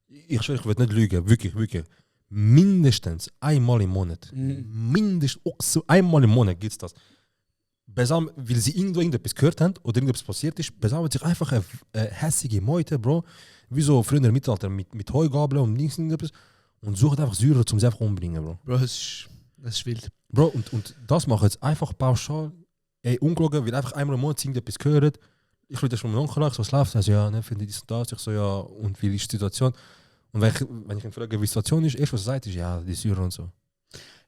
Ich schwöre, ich will nicht lügen, wirklich. Mindestens einmal im Monat. Mindestens auch so einmal im Monat gibt es das. Weil sie irgendetwas gehört haben oder irgendetwas passiert ist, besammelt sich einfach eine hässige Meute, Bro. Wie so früher im Mittelalter mit Heugabeln und links irgendetwas. Und sucht einfach Syrer, um sie einfach umbringen, Bro. Bro, das ist wild. Bro, und das macht jetzt einfach pauschal. Ey, ungelogen, weil einfach einmal im Monat irgendetwas gehört. Ich rufe das von meinem Onkel an, was läuft. Also ja, ne, finde ich das und das. Ich so, ja, und wie ist die Situation? Und wenn ich ihn frage, wie die Situation ist, erst was er sagt, ist ja, die Syrer und so.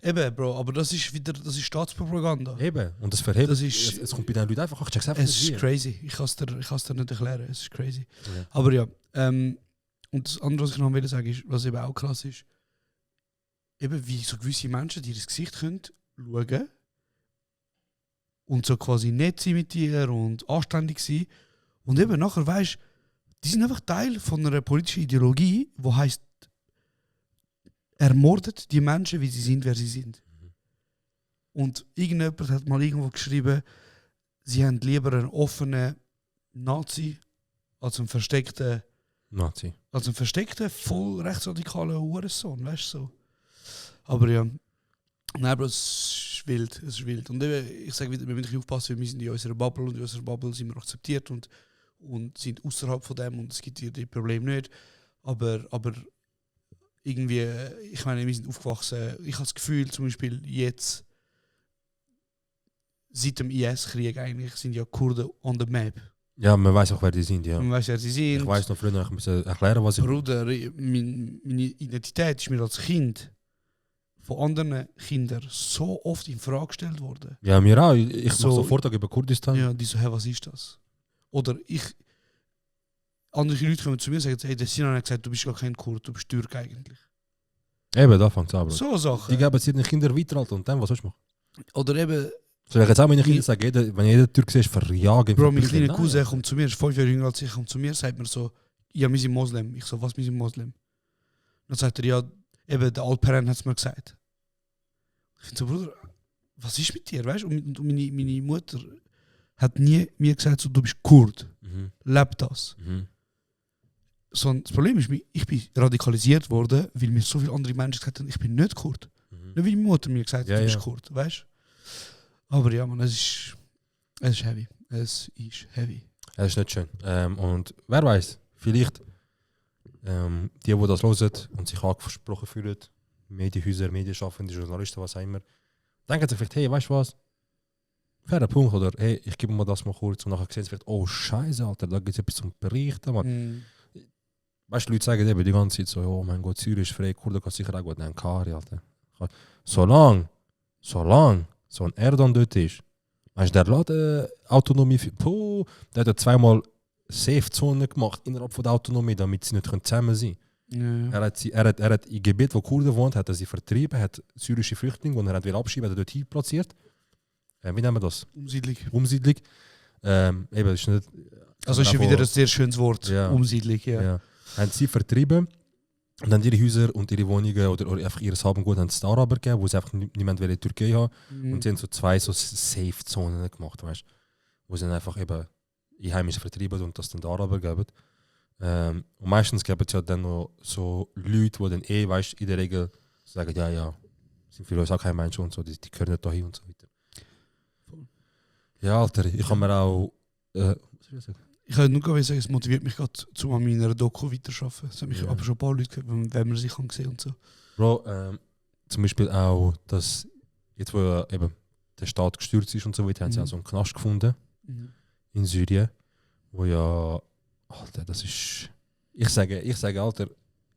Eben, Bro, aber das ist Staatspropaganda. Eben, und das verhebt. Es kommt bei den Leuten einfach, ich check's einfach ist nicht. crazy. Ich kann es dir nicht erklären. Es ist crazy. Ja. Aber ja, und das andere, was ich noch will sagen, ist, was eben auch krass ist, eben wie so gewisse Menschen, die das Gesicht können schauen und so quasi nett sein mit dir und anständig sein. Und eben nachher weisst, die sind einfach Teil von einer politischen Ideologie, die heisst, ermordet die Menschen, wie sie sind, wer sie sind. Und irgendjemand hat mal irgendwo geschrieben, sie haben lieber einen offenen Nazi als einen versteckten Nazi. als einen versteckten, voll rechtsradikalen Hurensohn, weißt du so. Aber ja, nein, aber es ist wild, es ist wild. Und eben, ich sage wieder, wir müssen aufpassen, weil wir sind in unserer Bubble und in unserer Bubble sind wir akzeptiert und sind außerhalb von dem und es gibt hier die Probleme nicht. Aber irgendwie, ich meine, wir sind aufgewachsen, ich habe das Gefühl, zum Beispiel jetzt, seit dem IS-Krieg eigentlich, sind ja Kurden on the map. Ja, man weiß auch, wer die sind, ja. Man weiß, wer sie sind. Ich weiß noch früher, ich muss erklären, was ich... Bruder, meine Identität ist mir als Kind von anderen Kindern so oft in Frage gestellt worden. Ja, mir auch. Ich So- mache so Vortrag über Kurdistan. Ja, die so, hey, was ist das? Oder andere Leute kommen zu mir und sagen, hey, der Sinan hat gesagt, du bist gar kein Kurd, du bist Türk eigentlich. Eben, da fängt es an, Bro. So Sachen. Die geben es ihren Kindern weiter, Alter, und dann, was sollst du machen? Oder eben, Soll ich jetzt auch meine Kinder sagen, wenn jeder Türk ist, verjagen? Bro, mein kleiner Nein. Cousin kommt zu mir, ist 5 Jahre jünger als ich, kommt zu mir, sagt mir so, ja, wir sind Moslem. Ich so, was, wir sind Moslem? Dann sagt er, ja, eben, der Altparent hat es mir gesagt. Ich finde so, Bruder, was ist mit dir, weißt du? Und meine Mutter hat nie mir gesagt, so, du bist Kurd. Mhm. Leb das. Mhm. So, das Problem ist, ich bin radikalisiert worden, weil mir so viele andere Menschen gesagt haben, ich bin nicht Kurd. Mhm. Nicht wie meine Mutter mir gesagt hat, Ja, du bist ja. Kurd, weißt du? Aber ja, man, es ist heavy. Es ist heavy. Das ist nicht schön. Und wer weiß, vielleicht die das hören und sich angesprochen fühlen, Medienhäuser, Medienschaffende, Journalisten, was auch immer, denken sich vielleicht, hey, weißt du was? Fairer Punkt, oder hey, ich gebe mir das mal kurz und nachher sehen sie vielleicht, oh Scheiße, Alter, da gibt es etwas zum Berichten, Mann. Weißt du, Leute sagen eben die ganze Zeit so, oh mein Gott, Zürich ist frei, Kurden kann sicher auch gut nehmen, Kari, Alter. Solange so ein Erdogan dort ist, weißt du, der lässt Autonomie, der hat ja zweimal Safe-Zonen gemacht innerhalb von der Autonomie, damit sie nicht zusammen sein können. Ja. Er hat in Gebiet, wo Kurden wohnt, hat er sie vertrieben, hat syrische Flüchtlinge, die er will abschieben, hat er dort hin platziert. Wie nennen wir das? Umsiedlung. Umsiedlung. Eben, ist nicht, Also ist ja wieder ein sehr schönes Wort. Ja. Umsiedlung, ja. ja. Haben sie vertrieben und dann ihre Häuser und ihre Wohnungen oder einfach ihr Habengut haben es den Araber gegeben, wo sie einfach niemand in die Türkei haben. Und sie haben so zwei so Safe-Zonen gemacht, weißt, wo sie dann einfach eben Einheimische vertrieben und das dann den Araber geben. Und meistens geben es ja dann noch so Leute, die dann weißt, in der Regel sagen, ja, sind für uns auch keine Menschen und so, die gehören nicht dahin und so weiter. Ja, Alter, ich habe mir auch... was soll ich sagen? Ich kann nur sagen, es motiviert mich gerade, zu an meiner Doku weiterzuarbeiten. Es hat mich aber schon ein paar Leute gehört, wenn man sich gesehen und so. Bro, zum Beispiel auch, dass jetzt wo eben der Staat gestürzt ist und so weiter, haben sie auch so einen Knast gefunden in Syrien, wo ja, Alter, das ist, ich sage, Alter,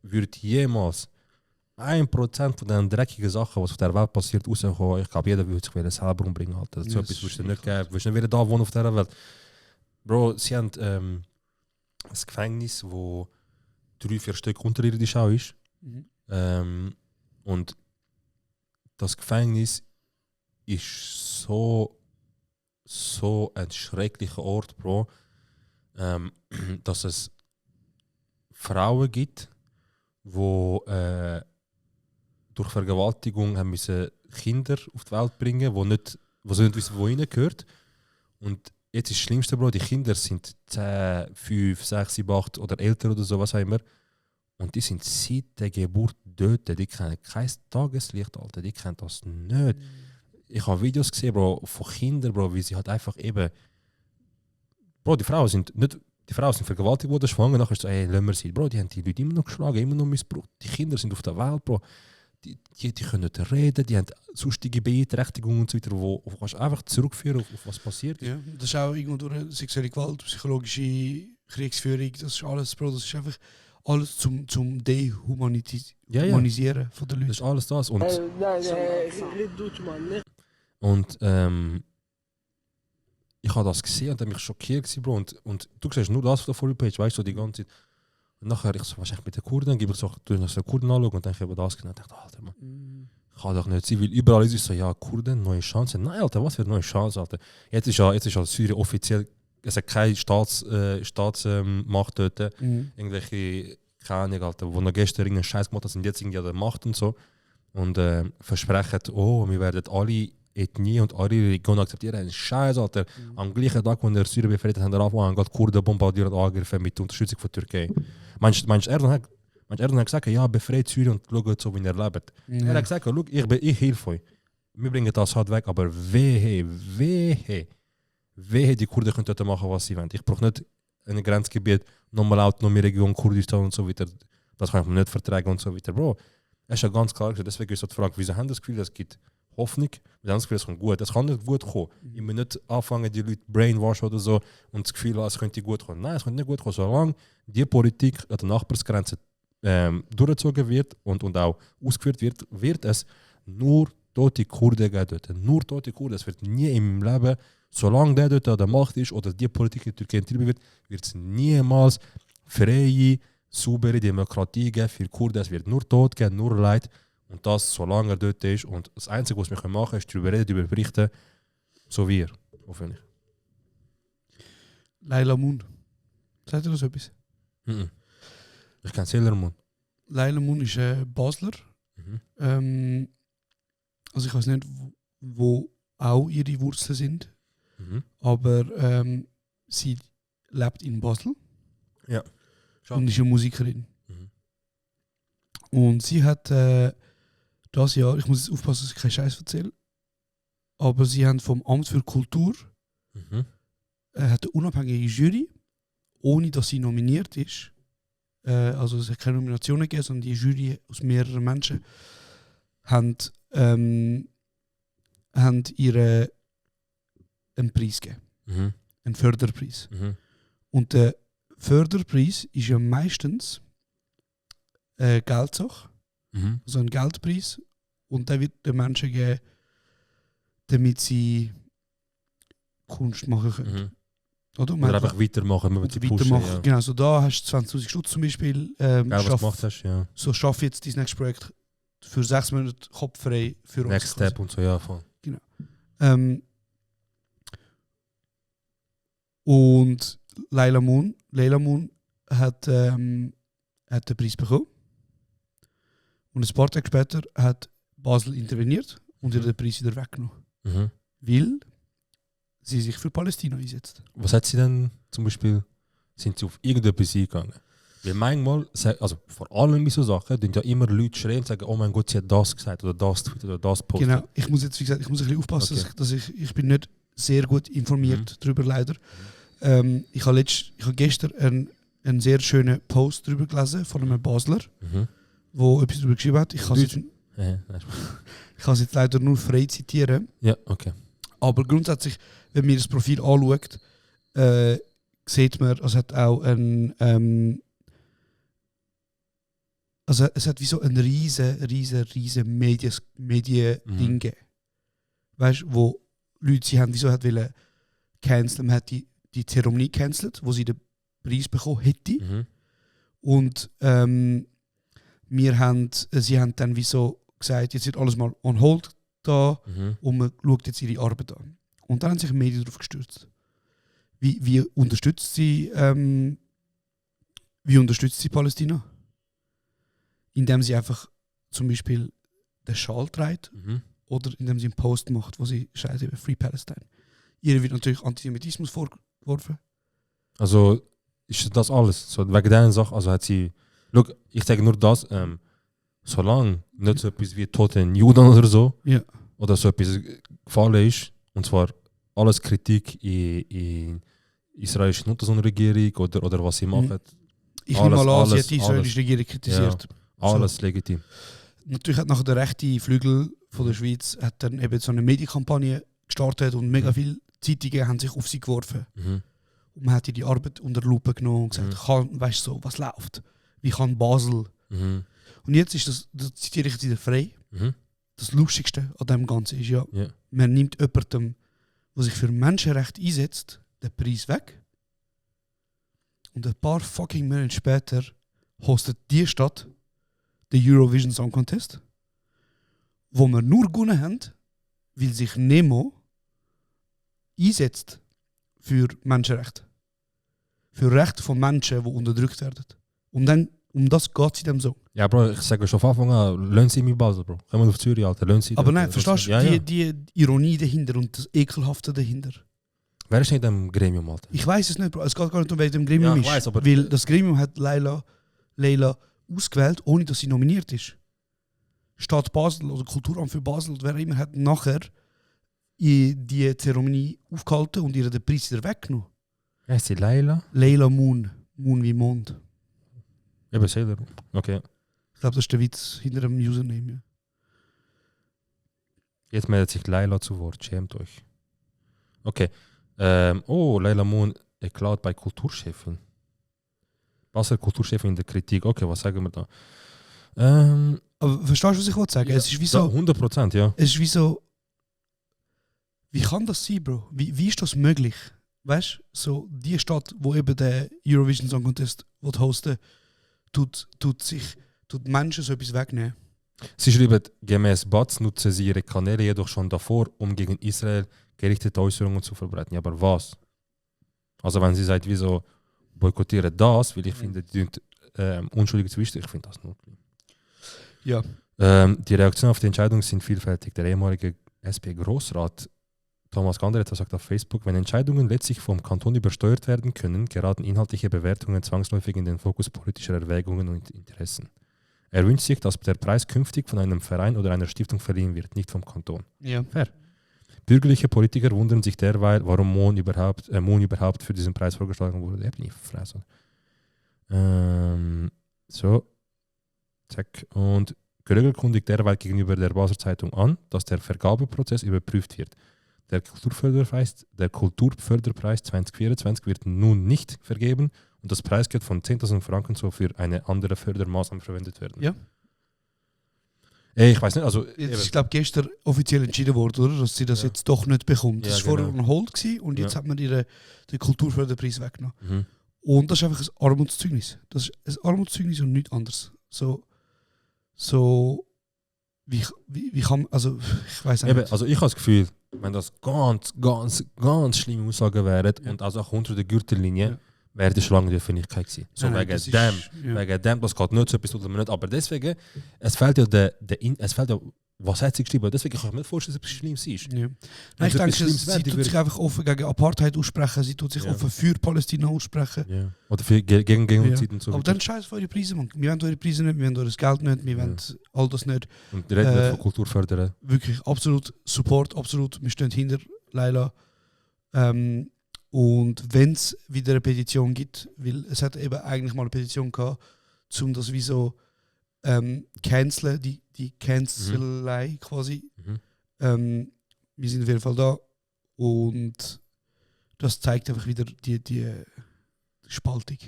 würde jemals 1% von den dreckigen Sachen, was auf der Welt passiert, rauskommen, ich glaube, jeder würde sich selber umbringen, Alter. So etwas würdest du nicht geben, würdest du nicht wieder da wohnen auf dieser Welt. Bro, sie haben ein Gefängnis, wo 3-4 Stück unterirdisch auch ist. Und das Gefängnis ist so ein schrecklicher Ort, Bro, dass es Frauen gibt, die durch Vergewaltigung haben müssen Kinder auf die Welt bringen, wo sie nicht wissen, wo ihnen gehört. Und jetzt ist das Schlimmste, Bro, die Kinder sind 10, 5, 6, 7, 8 oder älter oder so, was auch immer. Und die sind seit der Geburt dort. Die kennen kein Tageslicht, Alter. Die kennen das nicht. Ich habe Videos gesehen, Bro, von Kindern, Bro, wie sie halt einfach eben... Bro, die Frauen sind vergewaltigt worden, schwanger, nachher ist so, ey, lassen wir sie. Bro, die haben die Leute immer noch geschlagen, immer noch missbraucht. Die Kinder sind auf der Welt, Bro. Die können nicht reden, die haben sonstige Beeinträchtigungen und so weiter, wo kannst du einfach zurückführen auf was passiert ist. Ja, das ist auch irgendwo durch sexuelle Gewalt, psychologische Kriegsführung, das ist alles, Bro, das ist einfach alles zum Dehumanisieren von den Leuten. Das ist alles das. Und ich habe das gesehen und habe mich schockiert gewesen, Bro. Und du siehst nur das auf der Full-Page, weißt du, die ganze Zeit. Und nachher, ich so, was ist eigentlich mit den Kurden? Gebe ich so, du nach so Kurden anschauen und dann habe ich das genau dachte, Alter, man. Kann doch nicht sein, weil überall ist es so, ja, Kurden, neue Chance. Nein, Alter, was für eine neue Chance, Alter. Jetzt ist ja Syrien offiziell, es hat keine Staatsmacht dort. Irgendwelche, keine Ahnung, Alter, wo noch gestern irgendeinen Scheiß gemacht haben, sind jetzt irgendwie an der Macht und so. Und versprechen, oh, wir werden alle Ethnie und alle Religionen akzeptieren. Ein Scheiß, Alter. Am gleichen Tag, als Syrien befreit hat, haben angefangen, gerade Kurden bombardiert und angegriffen mit Unterstützung von Türkei. Meinst Erdogan hat gesagt, ja, befreit Syrien und schaut so, wie er lebt. Er hat gesagt, schau, ich helfe euch. Wir bringen das hart weg, aber wehe, die Kurden können dort machen, was sie wollen. Ich brauche nicht ein Grenzgebiet, nochmal Autonomie-Region, Kurdistan und so weiter. Das kann ich mir nicht vertragen und so weiter. Bro, es ist ja ganz klar, deswegen ist so die Frage, wieso haben das Gefühl, es gibt Hoffnung, wir haben das Gefühl, es kommt gut. Es kann nicht gut kommen. Ich muss nicht anfangen, die Leute brainwash oder so und das Gefühl haben, es könnte gut kommen. Nein, es könnte nicht gut kommen, solange die Politik an der Nachbarsgrenze durchgezogen wird und auch ausgeführt wird es nur tote Kurden geben dort. Nur tote Kurden. Es wird nie im Leben, solange der dort an der Macht ist oder die Politik in der Türkei getrieben wird es niemals freie, saubere Demokratie geben für Kurden. Es wird nur Tod geben, nur Leid. Und das, solange er dort ist. Und das Einzige, was wir machen können, ist darüber reden, darüber berichten, so wie er. Hoffentlich. Laila Moon. Sagt ihr das etwas? Ich kenne Sailor Moon. Laila Moon ist Basler. Also ich weiß nicht, wo auch ihre Wurzeln sind. Aber sie lebt in Basel. Ja. Und ist eine Musikerin. Und sie hat das Jahr, ich muss jetzt aufpassen, dass ich keinen Scheiß erzähle, aber sie haben vom Amt für Kultur hat eine unabhängige Jury, ohne dass sie nominiert ist. Also es hat keine Nominationen gegeben, sondern die Jury aus mehreren Menschen haben ihr einen Preis gegeben. Einen Förderpreis. Und der Förderpreis ist ja meistens Geldsache. Also ein Geldpreis. Und der wird den Menschen geben, damit sie Kunst machen können. Oder einfach weitermachen. Ja. Genau, so da hast du 20'000 Stutz zum Beispiel. Was gemacht hast, ja. So schaffe jetzt dein nächstes Projekt für 6 Monate kopffrei für uns. Next Step und so, ja, voll. Genau. Und Laila Moon hat den Preis bekommen. Und ein paar Tage später hat Basel interveniert und ihr den Preis wieder weggenommen. Weil sie sich für Palästina einsetzt. Was hat sie denn zum Beispiel, sind sie auf irgendetwas eingegangen? Weil manchmal, also vor allem bei so Sachen, dann ja immer Leute schreien und sagen, oh mein Gott, sie hat das gesagt oder das tweet oder das postet. Genau, ich muss jetzt, wie gesagt, ein bisschen aufpassen, dass ich bin nicht sehr gut informiert darüber, leider. Ich habe gestern einen sehr schönen Post darüber gelesen von einem Basler, wo etwas darüber geschrieben hat. Ich kann es jetzt leider nur frei zitieren. Ja, okay. Aber grundsätzlich, wenn man das Profil anschaut, sieht man, es hat auch also es hat wie so ein riesen Medien-Ding gegeben. Weißt du, wo Leute sie haben, wieso hat wollen canceln, man hat die Zeremonie cancelt, wo sie den Preis bekommen hätte. Und sie haben dann wie so gesagt, jetzt wird alles mal on hold da und man schaut jetzt ihre Arbeit an. Und dann haben sich die Medien darauf gestürzt. Wie unterstützt sie Palästina? Indem sie einfach zum Beispiel den Schal trägt oder indem sie einen Post macht, wo sie schreibt über Free Palestine. Ihr wird natürlich Antisemitismus vorgeworfen. Also ist das alles? So, wegen dieser Sache, also hat sie... Schau, ich sage nur das, solange nicht so etwas wie toten Juden oder so, Ja. oder so etwas gefallen ist, und zwar alles Kritik in israelischen Unterregierung oder was sie machen, Ich nehme mal an, sie alles, hat die israelische Regierung kritisiert. alles legitim. Natürlich hat nachher der rechte Flügel von der Schweiz hat dann eben so eine Medienkampagne gestartet und mega viele Zeitungen haben sich auf sie geworfen. Mhm. Und man hat ihr die Arbeit unter die Lupe genommen und gesagt, weißt du so, was läuft? Wie kann Basel? Mhm. Und jetzt ist das zitiere ich jetzt wieder frei. Mhm. Das Lustigste an dem Ganzen ist ja, Ja. man nimmt jemandem, der sich für Menschenrechte einsetzt, den Preis weg. Und ein paar fucking Monate später hostet die Stadt den Eurovision Song Contest, wo wir nur gewonnen haben, weil sich Nemo einsetzt für Menschenrechte. Für Rechte von Menschen, die unterdrückt werden. Und dann, um das geht es in dem Song. Ja, Bro, ich sage schon von Anfang an, löhnen Sie mich Basel, Bro. Kommen wir auf Zürich, Alter, löhnen Sie. Aber dort. nein, verstehst du Ja. die Ironie dahinter und das Ekelhafte dahinter? Wer ist nicht im Gremium, Alter? Ich weiß es nicht, Bro. Es geht gar nicht um, wer dem Gremium Ja, ich ist. weiss, aber- weil das Gremium hat Leila ausgewählt, ohne dass sie nominiert ist. Stadt Basel oder Kulturamt für Basel, wer immer, hat nachher die Zeremonie aufgehalten und ihr den Preis wieder weggenommen. Wer ist die Leila? Leila Moon. Moon wie Mond. Eben, Sailor. Okay. Ich glaube, das ist der Witz hinter dem Username. Ja. Jetzt meldet sich Leila zu Wort, schämt euch. Okay. Leila Moon erklärt bei Kulturchefin. Basel Kulturchefin in der Kritik. Okay, was sagen wir da? Aber verstehst du, was ich wollte sagen? Ja, Es ist wie so... 100%, ja. Es ist wie so... Wie kann das sein, Bro? Wie ist das möglich? Weißt du, so die Stadt, wo eben der Eurovision Song Contest hosten tut Menschen so etwas wegnehmen. Sie schreiben, gemäß BATS nutzen sie ihre Kanäle jedoch schon davor, um gegen Israel gerichtete Äußerungen zu verbreiten. Ja, aber was? Also wenn sie sagt, wieso boykottieren das, weil ich finde, die unschuldige Zwischen, ich finde das nur. Ja. Die Reaktionen auf die Entscheidung sind vielfältig. Der ehemalige SP-Großrat Thomas Gander etwa sagt auf Facebook, wenn Entscheidungen letztlich vom Kanton übersteuert werden können, geraten inhaltliche Bewertungen zwangsläufig in den Fokus politischer Erwägungen und Interessen. Er wünscht sich, dass der Preis künftig von einem Verein oder einer Stiftung verliehen wird, nicht vom Kanton. Ja. Fair. Bürgerliche Politiker wundern sich derweil, warum Moon überhaupt für diesen Preis vorgeschlagen wurde. So. Zack. Und Gröger kündigt derweil gegenüber der Basler Zeitung an, dass der Vergabeprozess überprüft wird. Der Kulturförderpreis 2024 wird nun nicht vergeben und das Preisgeld von 10.000 Franken soll für eine andere Fördermaßnahme verwendet werden. Ja. Ich weiß nicht, also... Jetzt ist, glaube gestern offiziell entschieden worden, oder? Dass sie das jetzt doch nicht bekommt. Das Ja, war vorher genau. on hold gewesen und jetzt hat man ihr den Kulturförderpreis weggenommen. Mhm. Und das ist einfach ein Armutszeugnis. Das ist ein Armutszeugnis und nichts anderes. Wie kann, also ich weiß Eben, nicht. also ich habe das Gefühl, wenn das ganz schlimme Aussagen wären und also auch unter der Gürtellinie, wäre das schon lange die Öffentlichkeit gewesen. So Nein, wegen das ist- dem, ja. wegen dem, das geht nicht so etwas oder nicht. Aber deswegen, es fehlt ja was hat sie geschrieben? Deswegen kann ich mir nicht vorstellen, dass es etwas Schlimmes ist. Ja. Wenn Nein, ich es denke, etwas Schlimmes wäre, sie die tut würde- sich einfach offen gegen Apartheid aussprechen, sie tut sich Ja. offen für Palästina aussprechen. Ja. Oder für, gegen Genozid Ja. und so. Aber dann scheiß auf eure Preise, Mann. Wir wollen eure Preise nicht, wir wollen eure Geld nicht, wir wollen all das nicht. und die reden nicht von Kultur fördern. Wirklich absolut Support, absolut. Wir stehen hinter Leila. Und wenn es wieder eine Petition gibt, weil es hat eben eigentlich mal eine Petition gehabt, um das wie so canceln, die Cancelei quasi. Mhm. Wir sind auf jeden Fall da und das zeigt einfach wieder die Spaltung.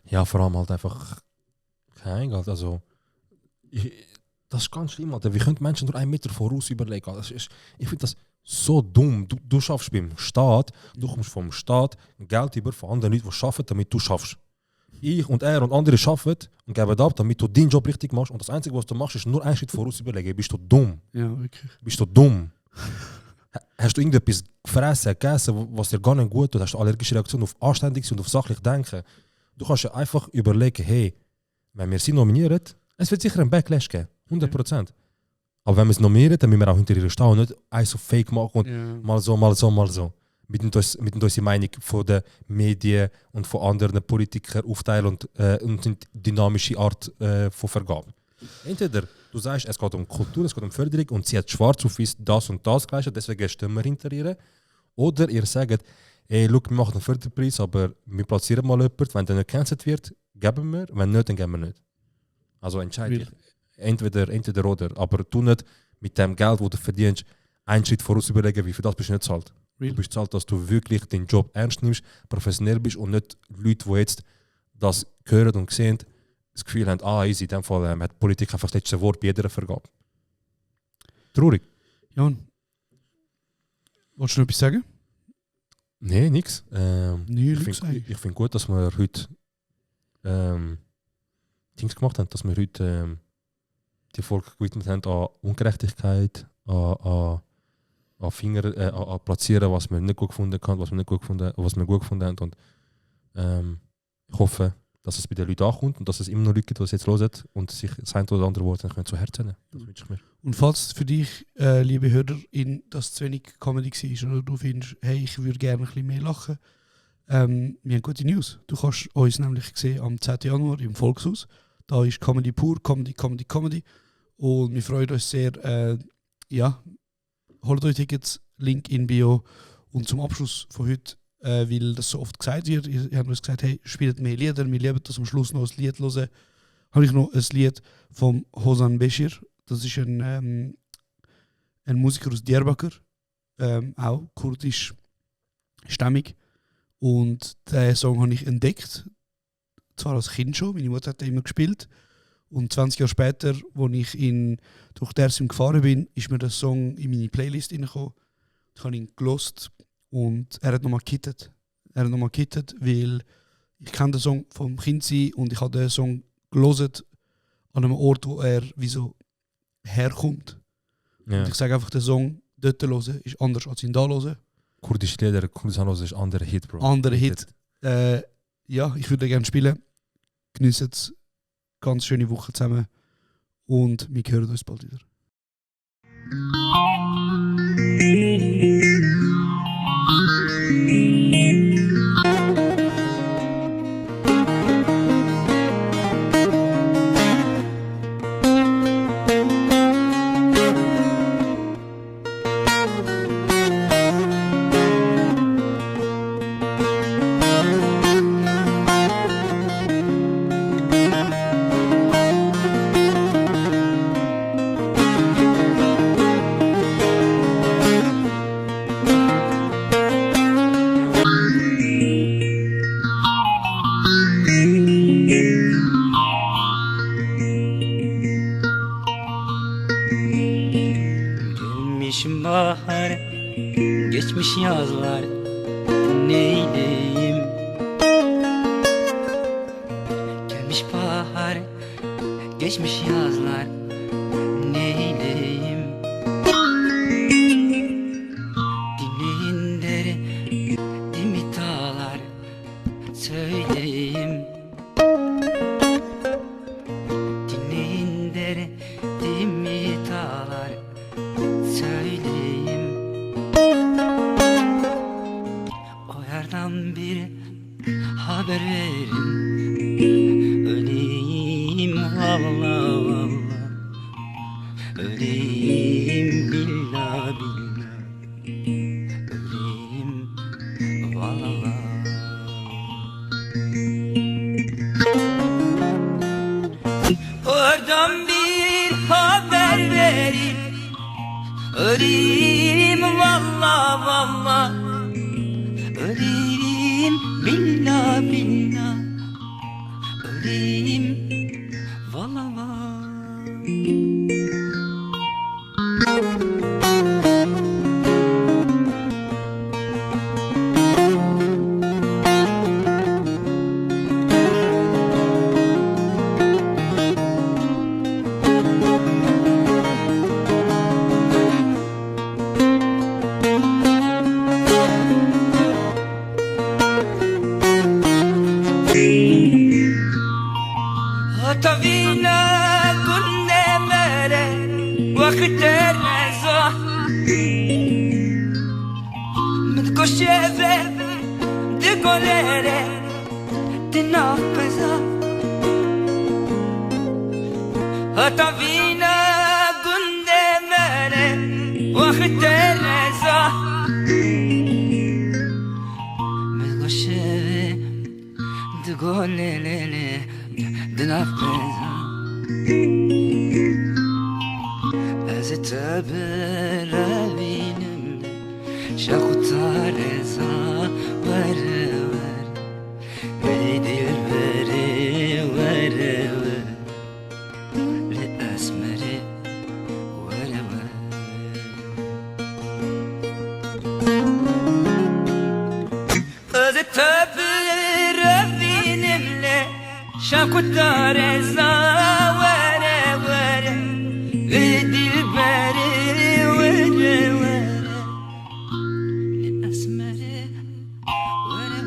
Ja, vor allem halt einfach kein Geld. Also, das ist ganz schlimm, Alter. Wie können Menschen nur 1 Meter voraus überlegen? Also, ich finde das so dumm. Du schaffst beim Staat, du kommst vom Staat Geld über von anderen Leuten, die arbeiten, damit du schaffst. Ich und er und andere arbeiten und geben ab, damit du deinen Job richtig machst. Und das Einzige, was du machst, ist nur 1 Schritt voraus überlegen. Bist du dumm? Ja, wirklich. Bist du dumm? Hast du irgendetwas gefressen, gegessen, was dir gar nicht gut tut? Hast du allergische Reaktionen auf anständig und auf sachlich denken? Du kannst ja einfach überlegen, hey, wenn wir sie nominieren, es wird sicher einen Backlash geben. 100%. Aber wenn wir es normieren, dann müssen wir auch hinter ihr stehen und nicht eins so fake machen und Ja. mal so, mal so, mal so. Mit unserer Meinung von den Medien und von anderen Politikern aufteilen und eine dynamische Art von Vergabe. Entweder du sagst, es geht um Kultur, es geht um Förderung und sie hat schwarz auf weiß das und das geleistet, deswegen stimmen wir hinter ihr. Oder ihr sagt, ey, look, wir machen einen Förderpreis, aber wir platzieren mal jemanden, wenn der nicht gecancelt wird, geben wir, wenn nicht, dann geben wir nicht. Also entscheide ich. Entweder oder. Aber du nicht mit dem Geld, das du verdienst, einen Schritt voraus überlegen, wie für das bist du nicht zahlt. Real. Du bist zahlt, dass du wirklich den Job ernst nimmst, professionell bist und nicht Leute, die jetzt das hören und sehen, das Gefühl haben, easy, in dem Fall hat Politik einfach das letzte Wort bei jeder Vergabe. Traurig. Jan, wolltest du noch etwas sagen? Nein, nichts. Ich finde gut, dass wir heute Dings gemacht haben, dass wir heute die Folge gewidmet haben an Ungerechtigkeit, an Platzieren, was wir nicht gut gefunden haben, was wir gut gefunden haben. Und ich hoffe, dass es bei den Leuten ankommt und dass es immer noch Leute gibt, die es jetzt hören und sich das eine oder andere Wort zu Herzen nehmen. Das wünsche ich mir. Und falls für dich, liebe Hörerin, das zu wenig Comedy war oder du findest, hey, ich würde gerne ein bisschen mehr lachen, wir haben gute News. Du kannst uns nämlich sehen am 10. Januar im Volkshaus. Da ist Comedy pur, Comedy. Und wir freuen uns sehr. Holt euch Tickets, Link in Bio. Und zum Abschluss von heute, weil das so oft gesagt wird, ihr habt uns gesagt, hey, spielt mehr Lieder, wir lieben das am Schluss noch ein Lied hören. Habe ich noch ein Lied von Hosan Beşir. Das ist ein Musiker aus Diyarbakır, auch kurdisch stämmig. Und diesen Song habe ich entdeckt, zwar als Kind schon, meine Mutter hat den immer gespielt. Und 20 Jahre später, als ich durch Dersim gefahren bin, ist mir der Song in meine Playlist reingekommen. Ich habe ihn gelost und er hat nochmal gekittet. Weil ich kenne den Song vom Kindsein und ich habe den Song gelost an einem Ort, wo er wie so herkommt. Ja. Und ich sage einfach, den Song dort hören ist anders als ihn da hören. Kurdische Lieder, Kurdistan ist ein anderer Hit, Bro. Anderer Hit. Ja, ich würde gerne spielen. Geniessen es. Ganz schöne Woche zusammen. Und wir hören uns bald wieder. Gelmişim bahar, geçmiş yazlar, neyleyim? Gelmiş bahar, geçmiş yazlar, neyleyim? Dinleyin dere, dimit dağlar, söyleyeyim. Dinleyin dere, dimit dağlar, söyleyeyim. O yerden bir haber verin, öleyim valla valla, öleyim billah billah, öleyim valla. Oradan bir haber verin, öleyim valla valla, öleyim billah billah, öleyim valla valla. Atavina kunne mere wa vakit reza Mtkosheve de golere de nafeza Hata vina gunde mere vakit reza Mtkosheve de golere de nafeza Ezitebere binimde Şakutareza vere ver Veydir veri vere ver Li esmeri vere ver Ezitebere binimle Şakutareza vere vere Veydir veri vere vere Li esmeri vere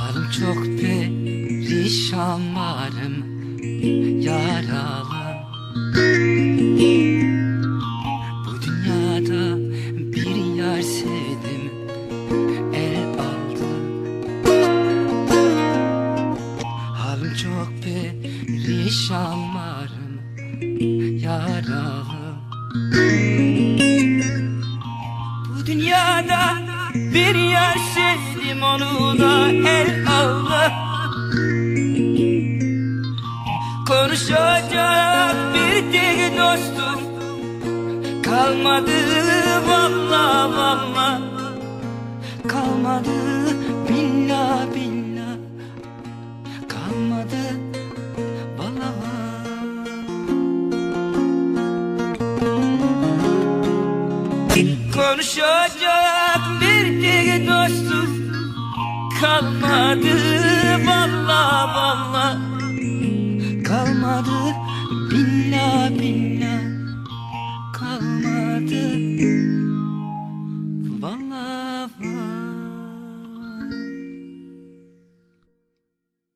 Halim çok perişan varım yaralı Bu dünyada bir yar sevdim el aldı Halim çok perişan varım yaralı Bu dünyada bir yer sevdim onu da el aldı Konuşacak bir tek dostum kalmadı valla valla Kalmadı billah billah kalmadı valla valla Konuşacak bir tek dostum kalmadı valla valla Kalmadı billah billah